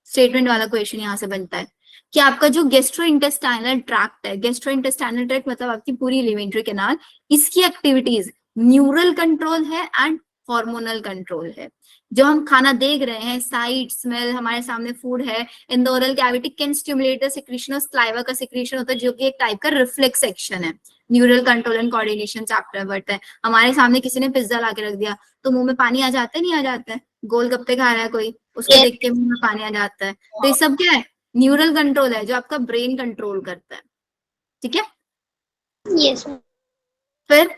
statement वाला क्वेश्चन यहाँ से बनता है कि आपका जो गैस्ट्रोइंटेस्टाइनल ट्रैक्ट है, गैस्ट्रोइंटेस्टाइनल ट्रैक्ट मतलब आपकी पूरी एलिमेंट्री कैनाल, इसकी एक्टिविटीज न्यूरल कंट्रोल है एंड हार्मोनल कंट्रोल है। जो हम खाना देख रहे हैं, साइट, स्मेल, हमारे सामने फूड है, in the oral cavity can stimulate the secretion of saliva का सिक्रीशन होता है जो कि एक टाइप का रिफ्लेक्स एक्शन है। Neural control and coordination chapter बढ़ता है। हमारे सामने किसी ने पिज्जा ला के रख दिया तो मुंह में पानी आ जाता है, नहीं आ जाता है? गोलगप्पे खा रहा है कोई, उसको देख के मुंह में पानी आ जाता है। तो ये सब क्या है? न्यूरल कंट्रोल है जो आपका ब्रेन कंट्रोल करता है। ठीक है। Yes ma'am. फिर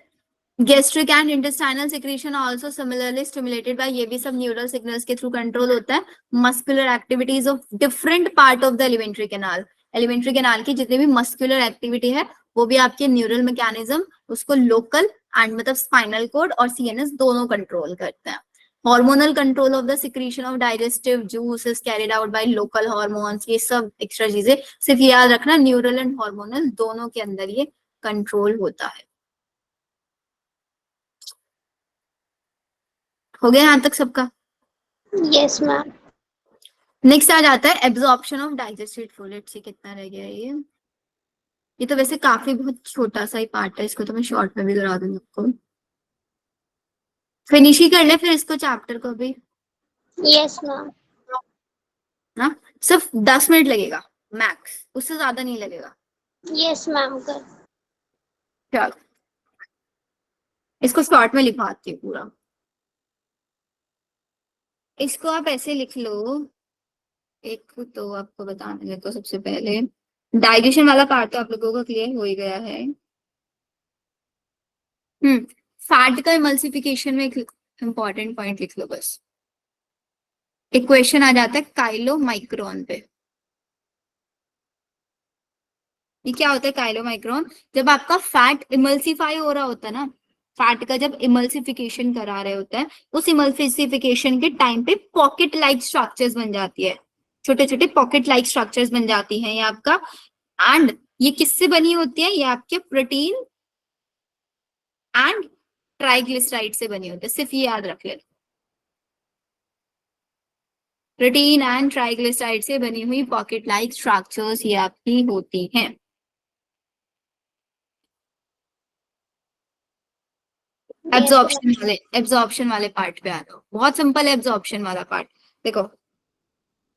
gastric and intestinal secretion also similarly stimulated by, ये भी सब न्यूरल सिग्नल्स के थ्रू कंट्रोल होता है। Muscular activities of different part of the alimentary canal, alimentary canal की जितनी भी मस्कुलर एक्टिविटी है वो भी आपके न्यूरल मैकेनिज्म उसको लोकल एंड मतलब स्पाइनल कोड और सीएनएस दोनों कंट्रोल करते हैं। Hormonal control of the secretion of digestive juice is carried out by local hormones. ये सब एक्स्ट्रा चीजें सिर्फ याद रखना, न्यूरल एंड हार्मोनल दोनों के अंदर ये कंट्रोल होता है। हो गया यहाँ तक सबका? Yes ma'am. नेक्स्ट आ जाता है absorption of digested food. Let's see कितना रह गया है ये तो वैसे काफी बहुत छोटा सा ही पार्ट है, इसको तो मैं शॉर्ट में भी करा दूंगी आपको। फिनिश ही कर ले फिर इसको चैप्टर को भी यस मैम। ना। सिर्फ 10 मिनट लगेगा मैक्स, उससे ज्यादा नहीं लगेगा। यस मैम कर। चलो इसको शॉर्ट में लिखवाती हूँ पूरा। इसको आप ऐसे लिख लो। एक तो आपको बताने लगे तो सबसे पहले डाइजेशन वाला पार्ट तो आप लोगों का क्लियर हो ही गया है। फैट का इमल्सिफिकेशन में एक इंपॉर्टेंट पॉइंट लिख लो बस। एक क्वेश्चन आ जाता है काइलोमाइक्रोन पे। ये क्या होता है काइलोमाइक्रोन? जब आपका फैट इमल्सिफाई हो रहा होता है ना, फैट का जब इमल्सिफिकेशन करा रहे होते हैं, उस इमल्सिफिकेशन के टाइम पे पॉकेट लाइक स्ट्रक्चर्स बन जाती है, छोटे छोटे पॉकेट लाइक स्ट्रक्चर्स बन जाती हैं ये आपका। एंड ये किससे बनी होती है? ये आपके प्रोटीन एंड ट्राइग्लिसराइड से बनी होती है, सिर्फ ये याद रख लेना। प्रोटीन एंड ट्राइग्लिसराइड से बनी हुई पॉकेट लाइक स्ट्रक्चर्स ये आपकी होती हैं। एब्जॉर्प्शन वाले पार्ट पे आ जाओ। बहुत सिंपल है एब्जॉर्प्शन वाला पार्ट। देखो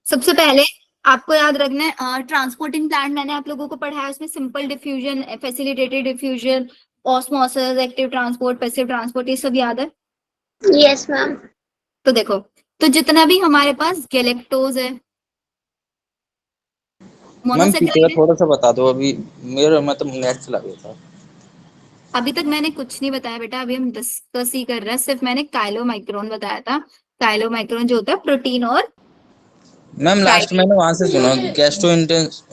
सबसे पहले आपको याद रखना है ट्रांसपोर्टिंग प्लांट मैंने आप लोगों को पढ़ाया, उसमें simple diffusion, facilitated diffusion, osmosis, active transport, passive transport, ये सब याद है? Yes ma'am. तो देखो, तो जितना भी हमारे पास गैलेक्टोज है, मैम पीछे का मोनोसेकेराइड, थोड़ा सा बता दो, अभी मेरा मतलब नेट चला गया था। अभी तक मैंने कुछ नहीं बताया बेटा, अभी हम डिस्कस ही कर रहे हैं। सिर्फ मैंने काइलोमाइक्रोन बताया था। काइलोमाइक्रोन जो होता है प्रोटीन और मैम लास्ट मैंने वहां से सुना, गैस्ट्रो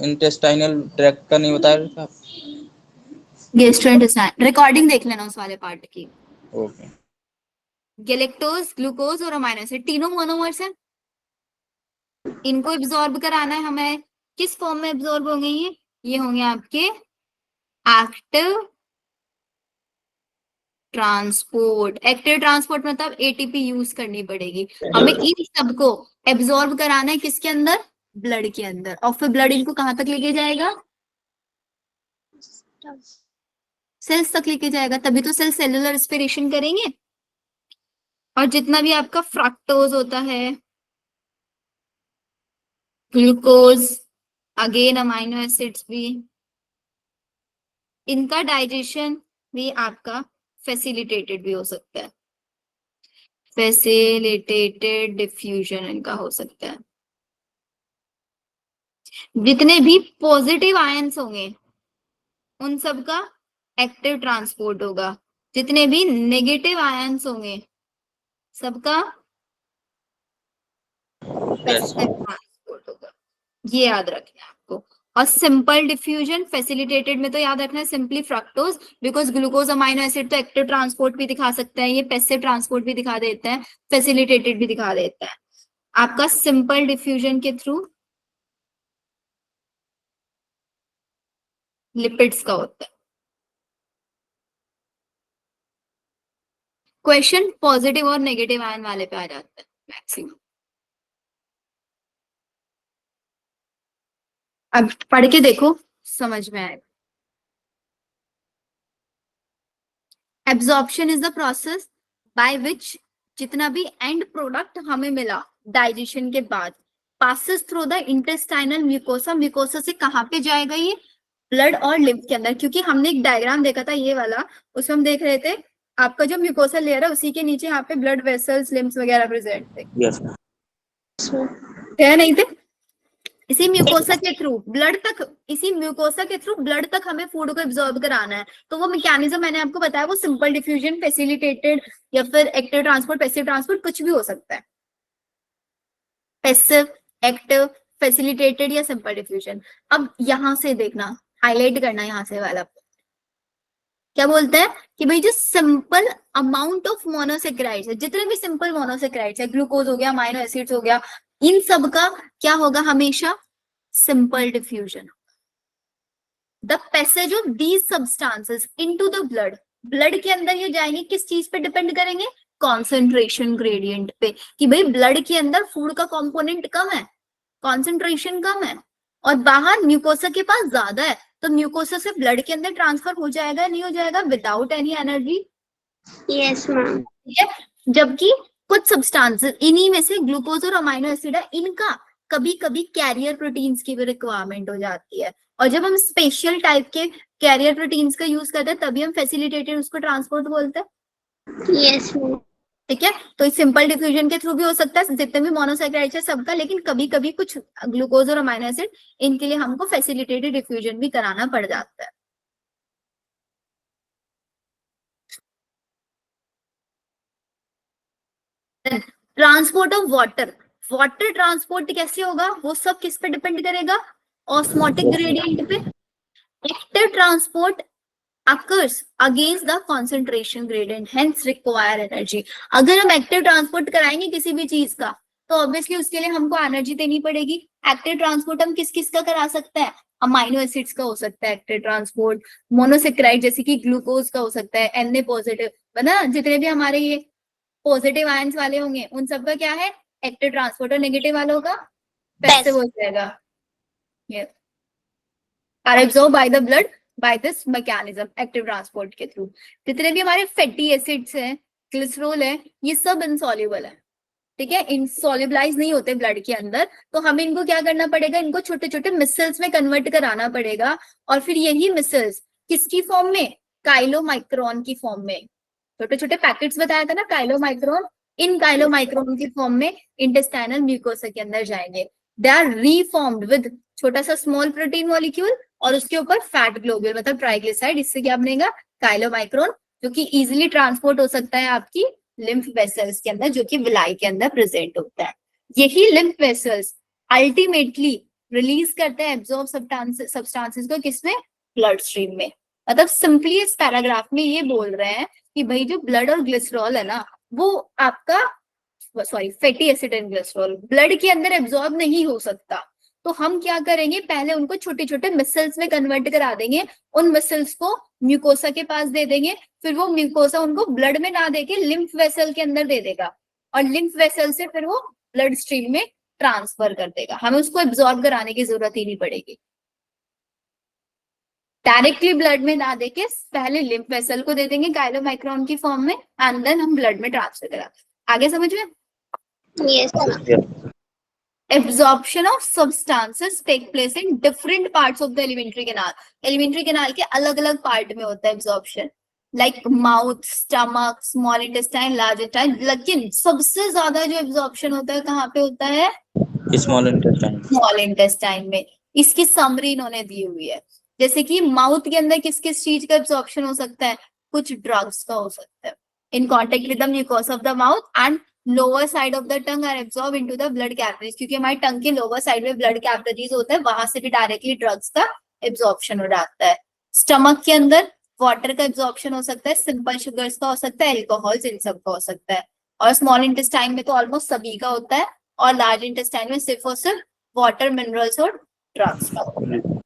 इंटेस्टाइनल ट्रैक्ट का नहीं बताया था। गैस्ट्रोइंटेस्टाइन रिकॉर्डिंग देख लेना उस वाले पार्ट की। ओके। गैलेक्टोज, ग्लूकोज और अमाइनो एसिड तीनों मोनोमर्स हैं। इनको एब्जॉर्ब कराना है हमें। किस फॉर्म में एब्जॉर्ब होंगे ये होंगे आपके एक्टिव ट्रांसपोर्ट। एक्टिव ट्रांसपोर्ट मतलब एटीपी यूज करनी पड़ेगी हमें। इन सबको एब्जॉर्ब कराना है किसके अंदर? ब्लड के अंदर। और फिर ब्लड इनको कहां तक लेके जाएगा? सेल्स तक लेके जाएगा, तभी तो सेल सेलुलर रेस्पिरेशन करेंगे। और जितना भी आपका फ्रक्टोज होता है, ग्लूकोज, अगेन अमाइनो एसिड्स भी, इनका डाइजेशन भी आपका फैसिलिटेटेड भी हो सकता है। फैसिलिटेटेड डिफ्यूजन इनका हो सकता है। जितने भी पॉजिटिव आयंस होंगे उन सब का एक्टिव ट्रांसपोर्ट होगा, जितने भी नेगेटिव आयंस होंगे सबका पैसिव ट्रांसपोर्ट होगा। ये याद रखना है आपको। और सिंपल डिफ्यूजन फैसिलिटेटेड में तो याद रखना है simply fructose, because glucose amino acid तो एक्टिव ट्रांसपोर्ट भी दिखा सकता है, ये पैसिव ट्रांसपोर्ट भी दिखा देता है, फैसिलिटेटेड भी दिखा देता है। आपका सिंपल डिफ्यूजन के थ्रू लिपिड्स का होता है। क्वेश्चन पॉजिटिव और नेगेटिव आयन वाले पे आ जाता है मैक्सिमम। अब पढ़ के देखो, समझ में आएगा। Absorption is the process by which जितना भी एंड प्रोडक्ट हमें मिला डाइजेशन के बाद passes through the intestinal mucosa. Mucosa से कहाँ पे जाएगा ये? ब्लड और लिम्फ के अंदर। क्योंकि हमने एक डायग्राम देखा था ये वाला, उसमें हम देख रहे थे आपका जो म्यूकोसा लेयर है उसी के नीचे यहाँ पे ब्लड वेसल्स लिम्फ्स वगैरह प्रेजेंट थे, यस है नहीं थे? इसी म्यूकोसा के थ्रू ब्लड तक, इसी म्यूकोसा के थ्रू ब्लड तक हमें फूड को एब्जॉर्ब कराना है। तो वो मैकेनिज्म मैंने आपको बताया, वो सिंपल डिफ्यूजन, फैसिलिटेटेड या फिर एक्टिव ट्रांसपोर्ट, पैसिव ट्रांसपोर्ट, कुछ भी हो सकता है। पैसिव, एक्टिव, फैसिलिटेटेड या सिंपल डिफ्यूजन। अब यहां से देखना, हाईलाइट करना यहाँ से वाला, क्या बोलते हैं कि भाई जो सिंपल अमाउंट ऑफ मोनोसेक्राइड्स है, जितने भी सिंपल मोनोसेक्राइड्स है, ग्लूकोज हो गया, अमाइनो एसिड्स हो गया, इन सब का क्या होगा? हमेशा simple diffusion. The passage of these substances into the blood, blood के अंदर ये जाएंगे, किस चीज पे डिपेंड करेंगे? कॉन्सेंट्रेशन ग्रेडियंट पे, कि भाई ब्लड के अंदर फूड का कंपोनेंट कम है, कॉन्सेंट्रेशन कम है, और बाहर म्यूकोसा के पास ज्यादा है, तो म्यूकोसा से ब्लड के अंदर ट्रांसफर हो जाएगा, नहीं हो जाएगा? Without any energy. Yes ma'am. ठीक है, जबकि कुछ सब्सटेंसेस, इन्हीं में से ग्लूकोज और अमाइनो एसिड है, इनका कभी कभी कैरियर प्रोटीन्स की भी रिक्वायरमेंट हो जाती है, और जब हम स्पेशल टाइप के कैरियर प्रोटीन्स का यूज करते हैं तभी हम फैसिलिटेटेड उसको ट्रांसपोर्ट बोलते हैं। Yes ma'am. ठीक है, तो इस सिंपल डिफ्यूजन के थ्रू भी हो सकता है, जितने भी मोनोसैकेराइड्स है सबका, लेकिन कभी कभी कुछ ग्लूकोज और अमाइनो एसिड, इनके लिए हमको फैसिलिटेटेड डिफ्यूजन भी कराना पड़ जाता है। Transport of water, water transport कैसे होगा? वो सब किस पे डिपेंड करेगा? ऑस्मोटिक ग्रेडियंट पे। Active transport occurs against the concentration gradient, hence require energy। अगर हम एक्टिव ट्रांसपोर्ट कराएंगे किसी भी चीज का तो ऑब्वियसली उसके लिए हमको एनर्जी देनी पड़ेगी। एक्टिव ट्रांसपोर्ट हम किस किस का करा सकते हैं? अमाइनो एसिड्स का हो सकता है एक्टिव ट्रांसपोर्ट, मोनोसेक्राइड जैसे कि ग्लूकोज का हो सकता है, Na पॉजिटिव, बना जितने भी हमारे ये पॉजिटिव आयंस वाले होंगे उन सबका क्या है? Active transport. और नेगेटिव वालों का पैसिव हो जाएगा। Are absorb by the blood by this mechanism, active transport के थ्रू। जितने भी हमारे फैटी एसिड्स हैं, ग्लिसरॉल है, ये सब इनसॉल्युबल है। ठीक है, इनसॉल्युबलाइज नहीं होते ब्लड के अंदर, तो हमें इनको क्या करना पड़ेगा? इनको छोटे छोटे मिसल्स में कन्वर्ट कराना पड़ेगा, और फिर यही मिसल्स किसकी फॉर्म में? काइलोमाइक्रोन की फॉर्म में। छोटे छोटे पैकेट्स बताया था ना काइलोमाइक्रोन, इन काइलोमाइक्रोन की फॉर्म में इंटेस्टाइनल म्यूकोसा के अंदर जाएंगे। दे आर रीफॉर्म्ड विद छोटा सा स्मॉल प्रोटीन मॉलिक्यूल और उसके ऊपर फैट ग्लोब्यूल मतलब ट्राइग्लिसराइड। इससे क्या बनेगा? काइलोमाइक्रोन, जो कि इजीली ट्रांसपोर्ट हो सकता है आपकी लिम्फ वेसल्स के अंदर, जो कि विलाई के अंदर प्रेजेंट होता है। यही लिम्फ वेसल्स अल्टीमेटली रिलीज करते हैं एब्जॉर्ब सब्सटेंसेस को, किसमें? ब्लड स्ट्रीम में। मतलब सिंपली इस पैराग्राफ में ये बोल रहे हैं कि भाई जो ब्लड और ग्लिसरॉल है ना, वो आपका fatty acid and glycerol blood के अंदर एब्जॉर्ब नहीं हो सकता, तो हम क्या करेंगे? पहले उनको छोटे छोटे मिसल्स में कन्वर्ट करा देंगे, उन मिसल्स को म्यूकोसा के पास दे देंगे, फिर वो म्यूकोसा उनको ब्लड में ना देके लिम्फ वेसल के अंदर दे देगा, और लिम्फ वेसल से फिर वो ब्लड स्ट्रीम में ट्रांसफर कर देगा। हमें उसको एब्जॉर्ब कराने की जरूरत ही नहीं पड़ेगी। डायरेक्टली ब्लड में ना देके पहले लिम्फ वेसल को दे देंगे काइलोमाइक्रोन की फॉर्म में, एंड देन हम ब्लड में ट्रांसफर करा। आगे समझ में? Yes ma'am. Absorption of substances take place in different parts of the alimentary canal. Alimentary canal के अलग अलग पार्ट में होता है absorption, like mouth, stomach, small intestine, large intestine। लेकिन सबसे ज्यादा जो absorption होता है कहाँ पे होता है? Small intestine. स्मॉल इंटेस्टाइन में। इसकी समरी इन्होंने दी हुई है, जैसे कि माउथ के अंदर किस किस चीज का एब्जॉर्प्शन हो सकता है? कुछ ड्रग्स का हो सकता है, in contact with the mucosa of the mouth and lower side of the tongue are absorb into the blood capillaries, क्योंकि हमारे टंग के लोअर साइड में ब्लड कैपिलरीज होता है, वहां से भी डायरेक्टली ड्रग्स का एब्जॉर्प्शन हो जाता है। स्टमक के अंदर वाटर का एब्जॉर्प्शन हो सकता है, सिंपल शुगर्स का हो सकता है, एल्कोहल्स इन सब का हो सकता है। और स्मॉल इंटेस्टाइन में तो ऑलमोस्ट सभी का होता है, और लार्ज इंटेस्टाइन में सिर्फ और सिर्फ वाटर, मिनरल्स और ड्रग्स का।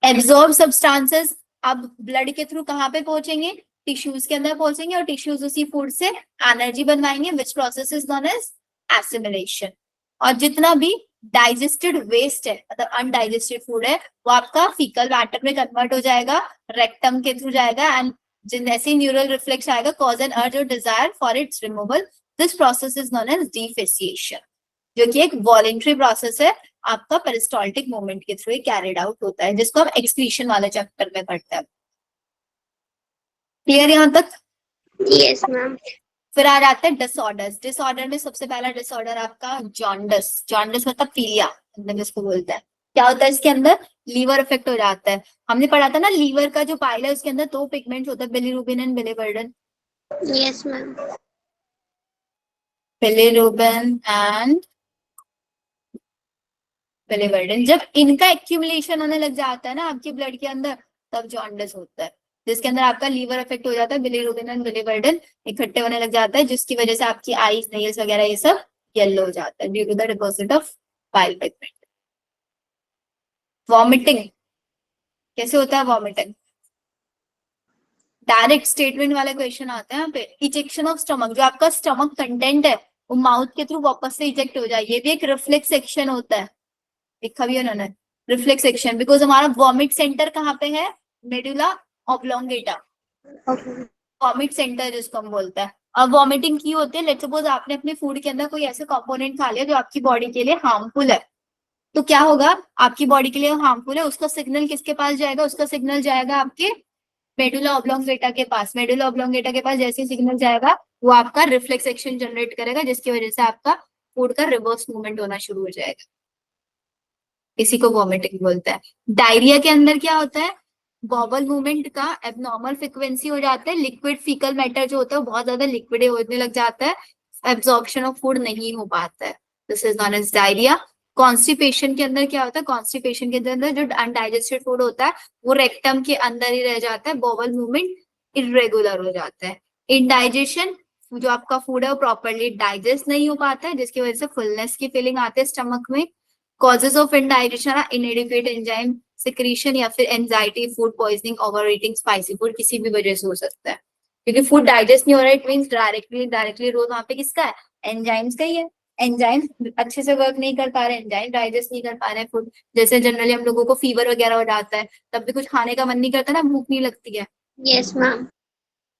एब्जॉर्ब सब्सटेंसेस अब ब्लड के थ्रू कहाँ पे पहुंचेंगे? टिश्यूज के अंदर पहुंचेंगे, और टिश्यूज उसी फूड से एनर्जी बनवाएंगे, which process is known as assimilation. और जितना भी डाइजेस्टेड वेस्ट है, मतलब अनडाइजेस्टेड फूड है, वो आपका फीकल मैटर में कन्वर्ट हो जाएगा, रेक्टम के थ्रू जाएगा, एंड जैसे न्यूरल रिफ्लेक्स आएगा, कॉज एन अर्ज और desire for its removal. This process is known as defecation, जो कि एक वॉलेंट्री प्रोसेस है, आपका पेरिस्टाल्टिक मूवमेंट के थ्रू कैरिड आउट होता है, जिसको हम एक्सक्रीशन वाले चैप्टर में पढ़ते हैं। क्लियर यहाँ तक? Yes ma'am. फिर आ जाते हैं डिसऑर्डर्स। डिसऑर्डर में सबसे पहला डिसऑर्डर आपका जॉन्डिस। जॉन्डिस मतलब पीलिया जिसको बोलते हैं। क्या होता है इसके अंदर? लीवर इफेक्ट हो जाता है। हमने पढ़ा था ना, लीवर का जो पाइल है उसके अंदर दो पिगमेंट्स होते हैं, bilirubin and biliverdin. Yes ma'am. Bilirubin and biliverdin, जब इनका एक्यूमुलेशन होने लग जाता है ना आपके ब्लड के अंदर, तब जॉन्डिस होता है, जिसके अंदर आपका लीवर इफेक्ट हो जाता है, बिलीरुबिन एंड बिलीवर्डन इकट्ठे होने लग जाता है, जिसकी वजह से आपकी आईज, नेल्स वगैरह ये सब येलो हो जाता है due to the deposit of bile pigment. Vomiting कैसे होता है? वॉमिटिंग डायरेक्ट स्टेटमेंट वाले क्वेश्चन आते हैं यहाँ पे। इजेक्शन ऑफ स्टमक, जो आपका स्टमक कंटेंट है वो माउथ के थ्रू वापस से इजेक्ट हो जाए, ये भी एक रिफ्लेक्स एक्शन होता है। लिखा भी है उन्होंने, रिफ्लेक्स एक्शन, बिकॉज हमारा वॉमिट सेंटर कहाँ पे है? मेडुला ऑब्लोंगेटा, वॉमिट सेंटर जिसको हम बोलते हैं। अब वॉमिटिंग की होती है, लेट्स सपोज आपने अपने फूड के अंदर कोई ऐसे कंपोनेंट खा लिया जो आपकी बॉडी के लिए हार्मफुल है, तो क्या होगा? आपकी बॉडी के लिए हार्मफुल है, उसका सिग्नल किसके पास जाएगा? उसका सिग्नल जाएगा आपके मेडुला ऑब्लोंगेटा के पास। मेडुला ऑब्लोंगेटा के पास जैसे सिग्नल जाएगा, वो आपका रिफ्लेक्स एक्शन जनरेट करेगा, जिसकी वजह से आपका फूड का रिवर्स मूवमेंट होना शुरू हो जाएगा। इसी को वॉमिटिंग बोलते हैं। डायरिया के अंदर क्या होता है? बॉबल मूवमेंट का एबनॉर्मल फ्रीक्वेंसी हो जाता है, लिक्विड फीकल मैटर जो होता है वो बहुत ज्यादा लिक्विड होने लग जाता है, एब्जॉर्प्शन ऑफ फूड नहीं हो पाता है, this is known as diarrhoea. Constipation के अंदर क्या होता है? कॉन्स्टिपेशन के अंदर जो अनडाइजेस्टेड फूड होता है वो रेक्टम के अंदर ही रह जाता है, बॉबल मूवमेंट इरेगुलर हो जाता है। इंडाइजेशन, जो आपका फूड है वो प्रॉपरली डाइजेस्ट नहीं हो पाता है, जिसकी वजह से फुलनेस की फीलिंग आती है स्टमक में। Causes of indigestion, इनएडिक्वेट enzyme secretion, या फिर anxiety, food poisoning, over eating spicy food, किसी भी वजह से हो सकता है, क्योंकि फूड डाइजेस्ट नहीं हो रहा है, इट मींस डायरेक्टली रोल वहां पे किसका है? एंजाइम्स का ही है। एंजाइम अच्छे से वर्क नहीं कर पा रहे, एंजाइम डाइजेस्ट नहीं कर पा रहे फूड। जैसे जनरली हम लोगों को फीवर वगैरह हो जाता है, तब भी कुछ खाने का मन नहीं करता ना, भूख नहीं लगती है, यस मैम।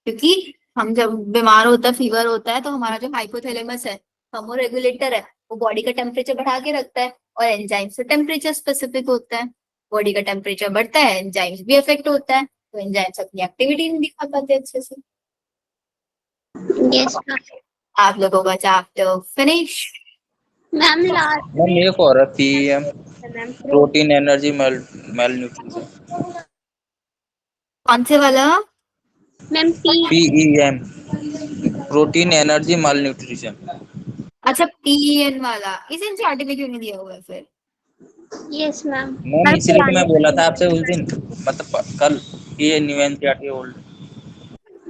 क्योंकि हम जब बीमार होता है, फीवर होता है, तो हमारा जो हाइपोथैलेमस है, थर्मो रेगुलेटर है, वो बॉडी का टेम्परेचर बढ़ा के रखता है, और एंजाइम से टेम्परेचर स्पेसिफिक होता है। बॉडी का टेम्परेचर बढ़ता है, एंजाइम्स भी इफेक्ट होता है, तो एंजाइम्स अपनी एक्टिविटी नहीं दिखा पाते अच्छे से। Yes ma'am. आप लोगों का chapter finish. Ma'am last ma'am में एक और है PM, ma'am protein energy mail nutrition. कौन से वाला? मैम पीईएम, प्रोटीन एनर्जी माल न्यूट्रिशन। अच्छा, पीएन वाला, इस एनसीईआरटी में क्यों नहीं दिया हुआ है फिर? Yes ma'am. मैम इसीलिए तो मैं बोला था आपसे उस दिन, मतलब कल, कि ये न्यू एनसीईआरटी ओल्ड।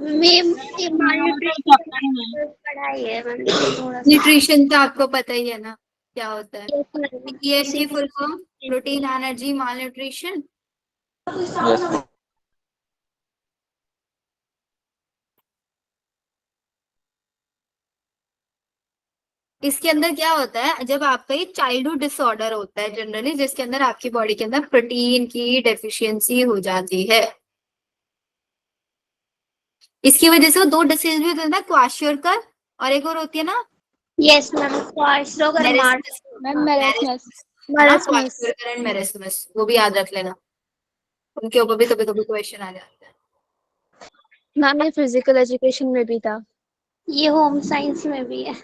मैम ये माल चैप्टर में न्यूट्रिशन पढ़ाई है मैम, थोड़ा सा। न्यूट्रिशन तो आपको पता ही है ना क्या होता है। Yes ma'am. पीएन की फुल फॉर्म प्रोटीन एनर्जी माल न्यूट्रिशन। यस। इसके अंदर क्या होता है? जब आपका ये चाइल्डहुड डिसऑर्डर होता है जनरली, जिसके अंदर आपकी बॉडी के अंदर प्रोटीन की डेफिशिएंसी हो जाती है, इसकी वजह से वो दो डिसीज भी होते हैं ना, क्वाशियोरकर, और एक और होती है ना yes ma'am. क्वार्सरोगर marasmus, ma'am marasmus. है ना, मरसमस। क्वाशियोरकर एंड मेरेस्मस, वो भी याद रख लेना, उनके ऊपर भी कभी कभी क्वेश्चन आ जाता है। मैम ये फिजिकल एजुकेशन में भी था। ये होम साइंस में भी है।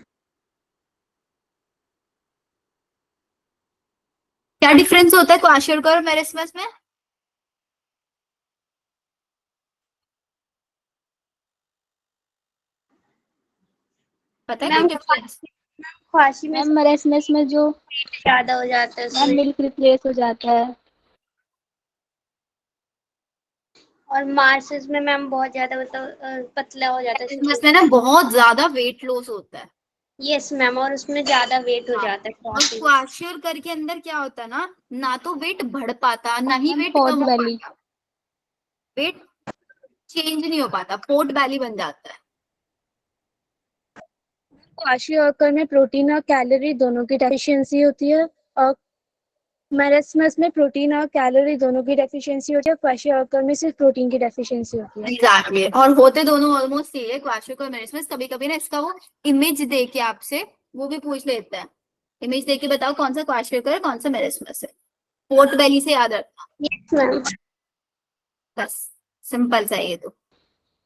क्या डिफरेंस होता है क्वाशियोरकर और मेरेस्मस में? पता है मैम क्या डिफरेंस? ख्वाशी में मैम मरेसमस में जो ज्यादा हो जाता है मैम उसमें, मिल्क रिप्लेस हो जाता है। और मार्सेस में मैम बहुत ज्यादा मतलब पतला हो जाता है। इसमें ना बहुत ज्यादा वेट लॉस होता है। यस मैम, और उसमें ज्यादा वेट हो हाँ, जाता है और ख्वाशी में। क्वाशियर करके अंदर क्या होता है ना तो वेट बढ़ पाता, ना ही मैम वेट पॉट कम हो बेली। पाता, वेट चेंज नहीं हो पाता, पोर्ट बैली बन जाता है। क्वाशियोकर में प्रोटीन और कैलोरी दोनों की डेफिशिएंसी होती है, और मैरेस्मस में प्रोटीन और कैलोरी दोनों की डेफिशिएंसी होती है। क्वाशियोकर में सिर्फ प्रोटीन की डेफिशिएंसी होती है। एग्जैक्टली, और होते दोनों ऑलमोस्ट ये है, क्वाशियोकर और मेरेस्मस। कभी कभी ना इसका वो इमेज दे के आपसे वो भी पूछ लेते हैं, इमेज दे के बताओ कौन सा क्वाशियोकर है कौन सा मेरेस्मस है, पोर्ट बैली से याद रखना, यस मैम। बस सिंपल सा है ये तो।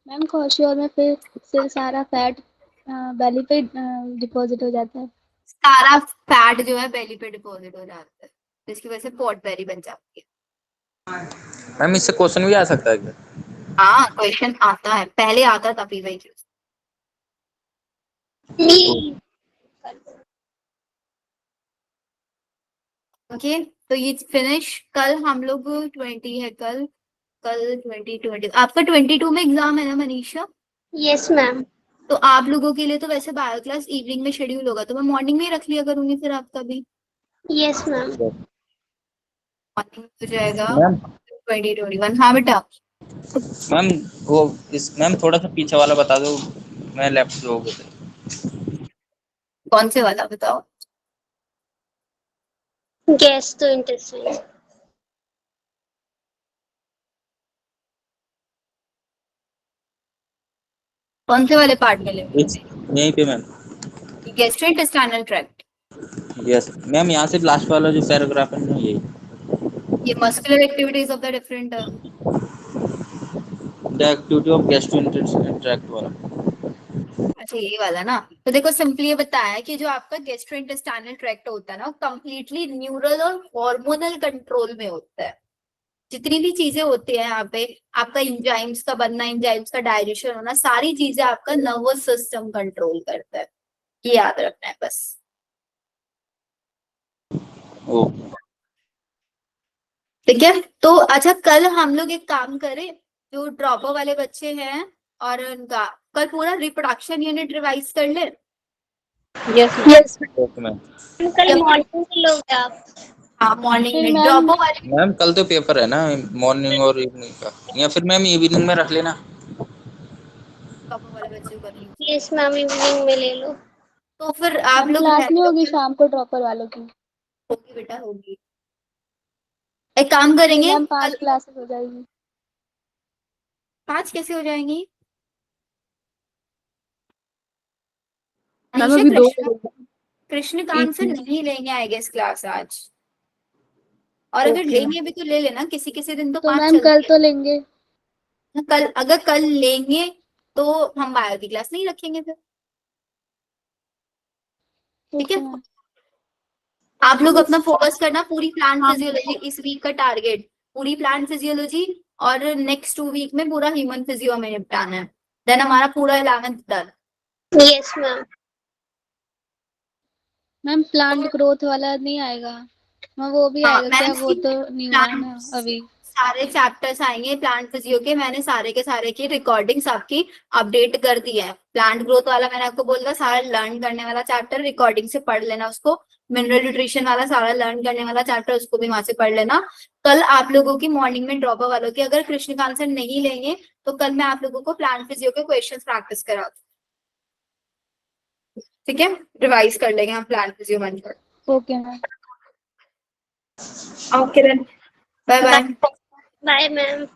मैम क्वाशियोर में फिर सारा फैट बेली पे डिपॉजिट हो जाता है। सारा फैट जो है बेली पे डिपॉजिट हो जाता है, जिसकी वजह से पोर्ट बेली बन जाती है। मैम इससे क्वेश्चन भी आ सकता है क्या? हाँ, क्वेश्चन आता है, पहले आता था पीवाईक्यू। ओके, तो ये फिनिश। कल हम लोग 20 है, कल 20 आपका 22 में एग्जाम है ना मनीषा? Yes ma'am. तो आप लोगों के लिए तो वैसे बायो क्लास इवनिंग में शेड्यूल होगा, तो मैं मॉर्निंग में ही रख लिया करूंगी फिर आपका भी। Yes ma'am. मॉर्निंग हो जाएगा मैम 2021। हाँ बेटा, मैम वो इस मैम थोड़ा सा पीछे वाला बता दो, मैं लेफ्ट हो गया। कौन से वाला बताओ? गैस तो इंटेस्टाइन। कौन से वाले पार्ट में ले? यहीं पे ma'am. Gastrointestinal tract, yes ma'am, यहाँ से लास्ट वाला जो पैराग्राफ है ना यही। ये muscular activities of the different the activity of gastrointestinal tract वाला। अच्छा ये वाला ना। तो देखो सिंपली ये बताया कि जो आपका गैस्ट्रोइंटेस्टाइनल ट्रैक्ट होता है ना, वो कंप्लीटली न्यूरल और हार्मोनल कंट्रोल में होता है। जितनी भी चीजें होती है यहाँ पे, आपका इंजाइम्स का बनना, इंजाइम्स का डाइजेशन होना, सारी चीजें आपका नर्वस सिस्टम कंट्रोल करता है, ये याद रखना है बस। ओ ठीक है, तो अच्छा कल हम लोग एक काम करें, जो ड्रॉपर वाले बच्चे हैं और उनका कल पूरा रिप्रोडक्शन यूनिट रिवाइज कर ले। Yes okay ma'am. कल मॉर्निंग में लोगे आप? हाँ मॉर्निंग फिर में मैम ड्रॉपर वाले। मैम कल तो पेपर है ना, मॉर्निंग और इवनिंग का, या फिर मैम इवनिंग में रख लेना। ड्रॉपर वाले बच्चे को कर लीजिए, यस मैम, इवनिंग में ले लो। तो फिर आप मैम लोग क्लास नहीं होगी शाम को ड्रॉपर वालों की? होगी बेटा होगी। एक काम फिर करेंगे मैम 5 कल। क्लासेस हो जाएगी। 5 कैसे हो जाएंगी? मैम अनिशा अभी 2 कृष्णकांत से नहीं लेंगे आई गेस क्लास आज, और अगर ओके लेंगे भी तो ले लेना, किसी किसी दिन तो तो 5 मैम कल चलती तो लेंगे। है। कल अगर कल लेंगे तो हम बायो की क्लास नहीं रखेंगे फिर। ठीक ओके है, मैम। आप लोग अपना फोकस करना, पूरी प्लांट फिजियोलॉजी इस वीक का टारगेट, पूरी प्लांट फिजियोलॉजी, और नेक्स्ट 2 वीक में पूरा ह्यूमन फिजियो में निपटाना है, देन हमारा पूरा 11th done. Yes ma'am. Ma'am plant growth वाला नहीं आएगा? मैम वो भी हाँ आएगा क्या? वो तो नहीं हुआ है ना अभी। सारे चैप्टर्स आएंगे प्लांट फिजियो के, मैंने सारे के सारे की रिकॉर्डिंग्स आपकी अपडेट कर दी है। प्लांट ग्रोथ वाला मैंने आपको बोला सारा लर्न करने वाला चैप्टर रिकॉर्डिंग से पढ़ लेना उसको, मिनरल न्यूट्रिशन वाला सारा लर्न करने वाला चैप्टर उसको भी वहां से पढ़ लेना। कल आप लोगों की मॉर्निंग में ड्रॉपर वालों की अगर कृष्णकांत सर नहीं लेंगे तो कल मैं आप लोगों को प्लांट फिजियो के क्वेश्चन प्रैक्टिस करा दूँ। ठीक है, रिवाइज कर लेंगे हम प्लांट फिजियो बनकर। Okay ma'am. Okay then, bye bye. Bye ma'am.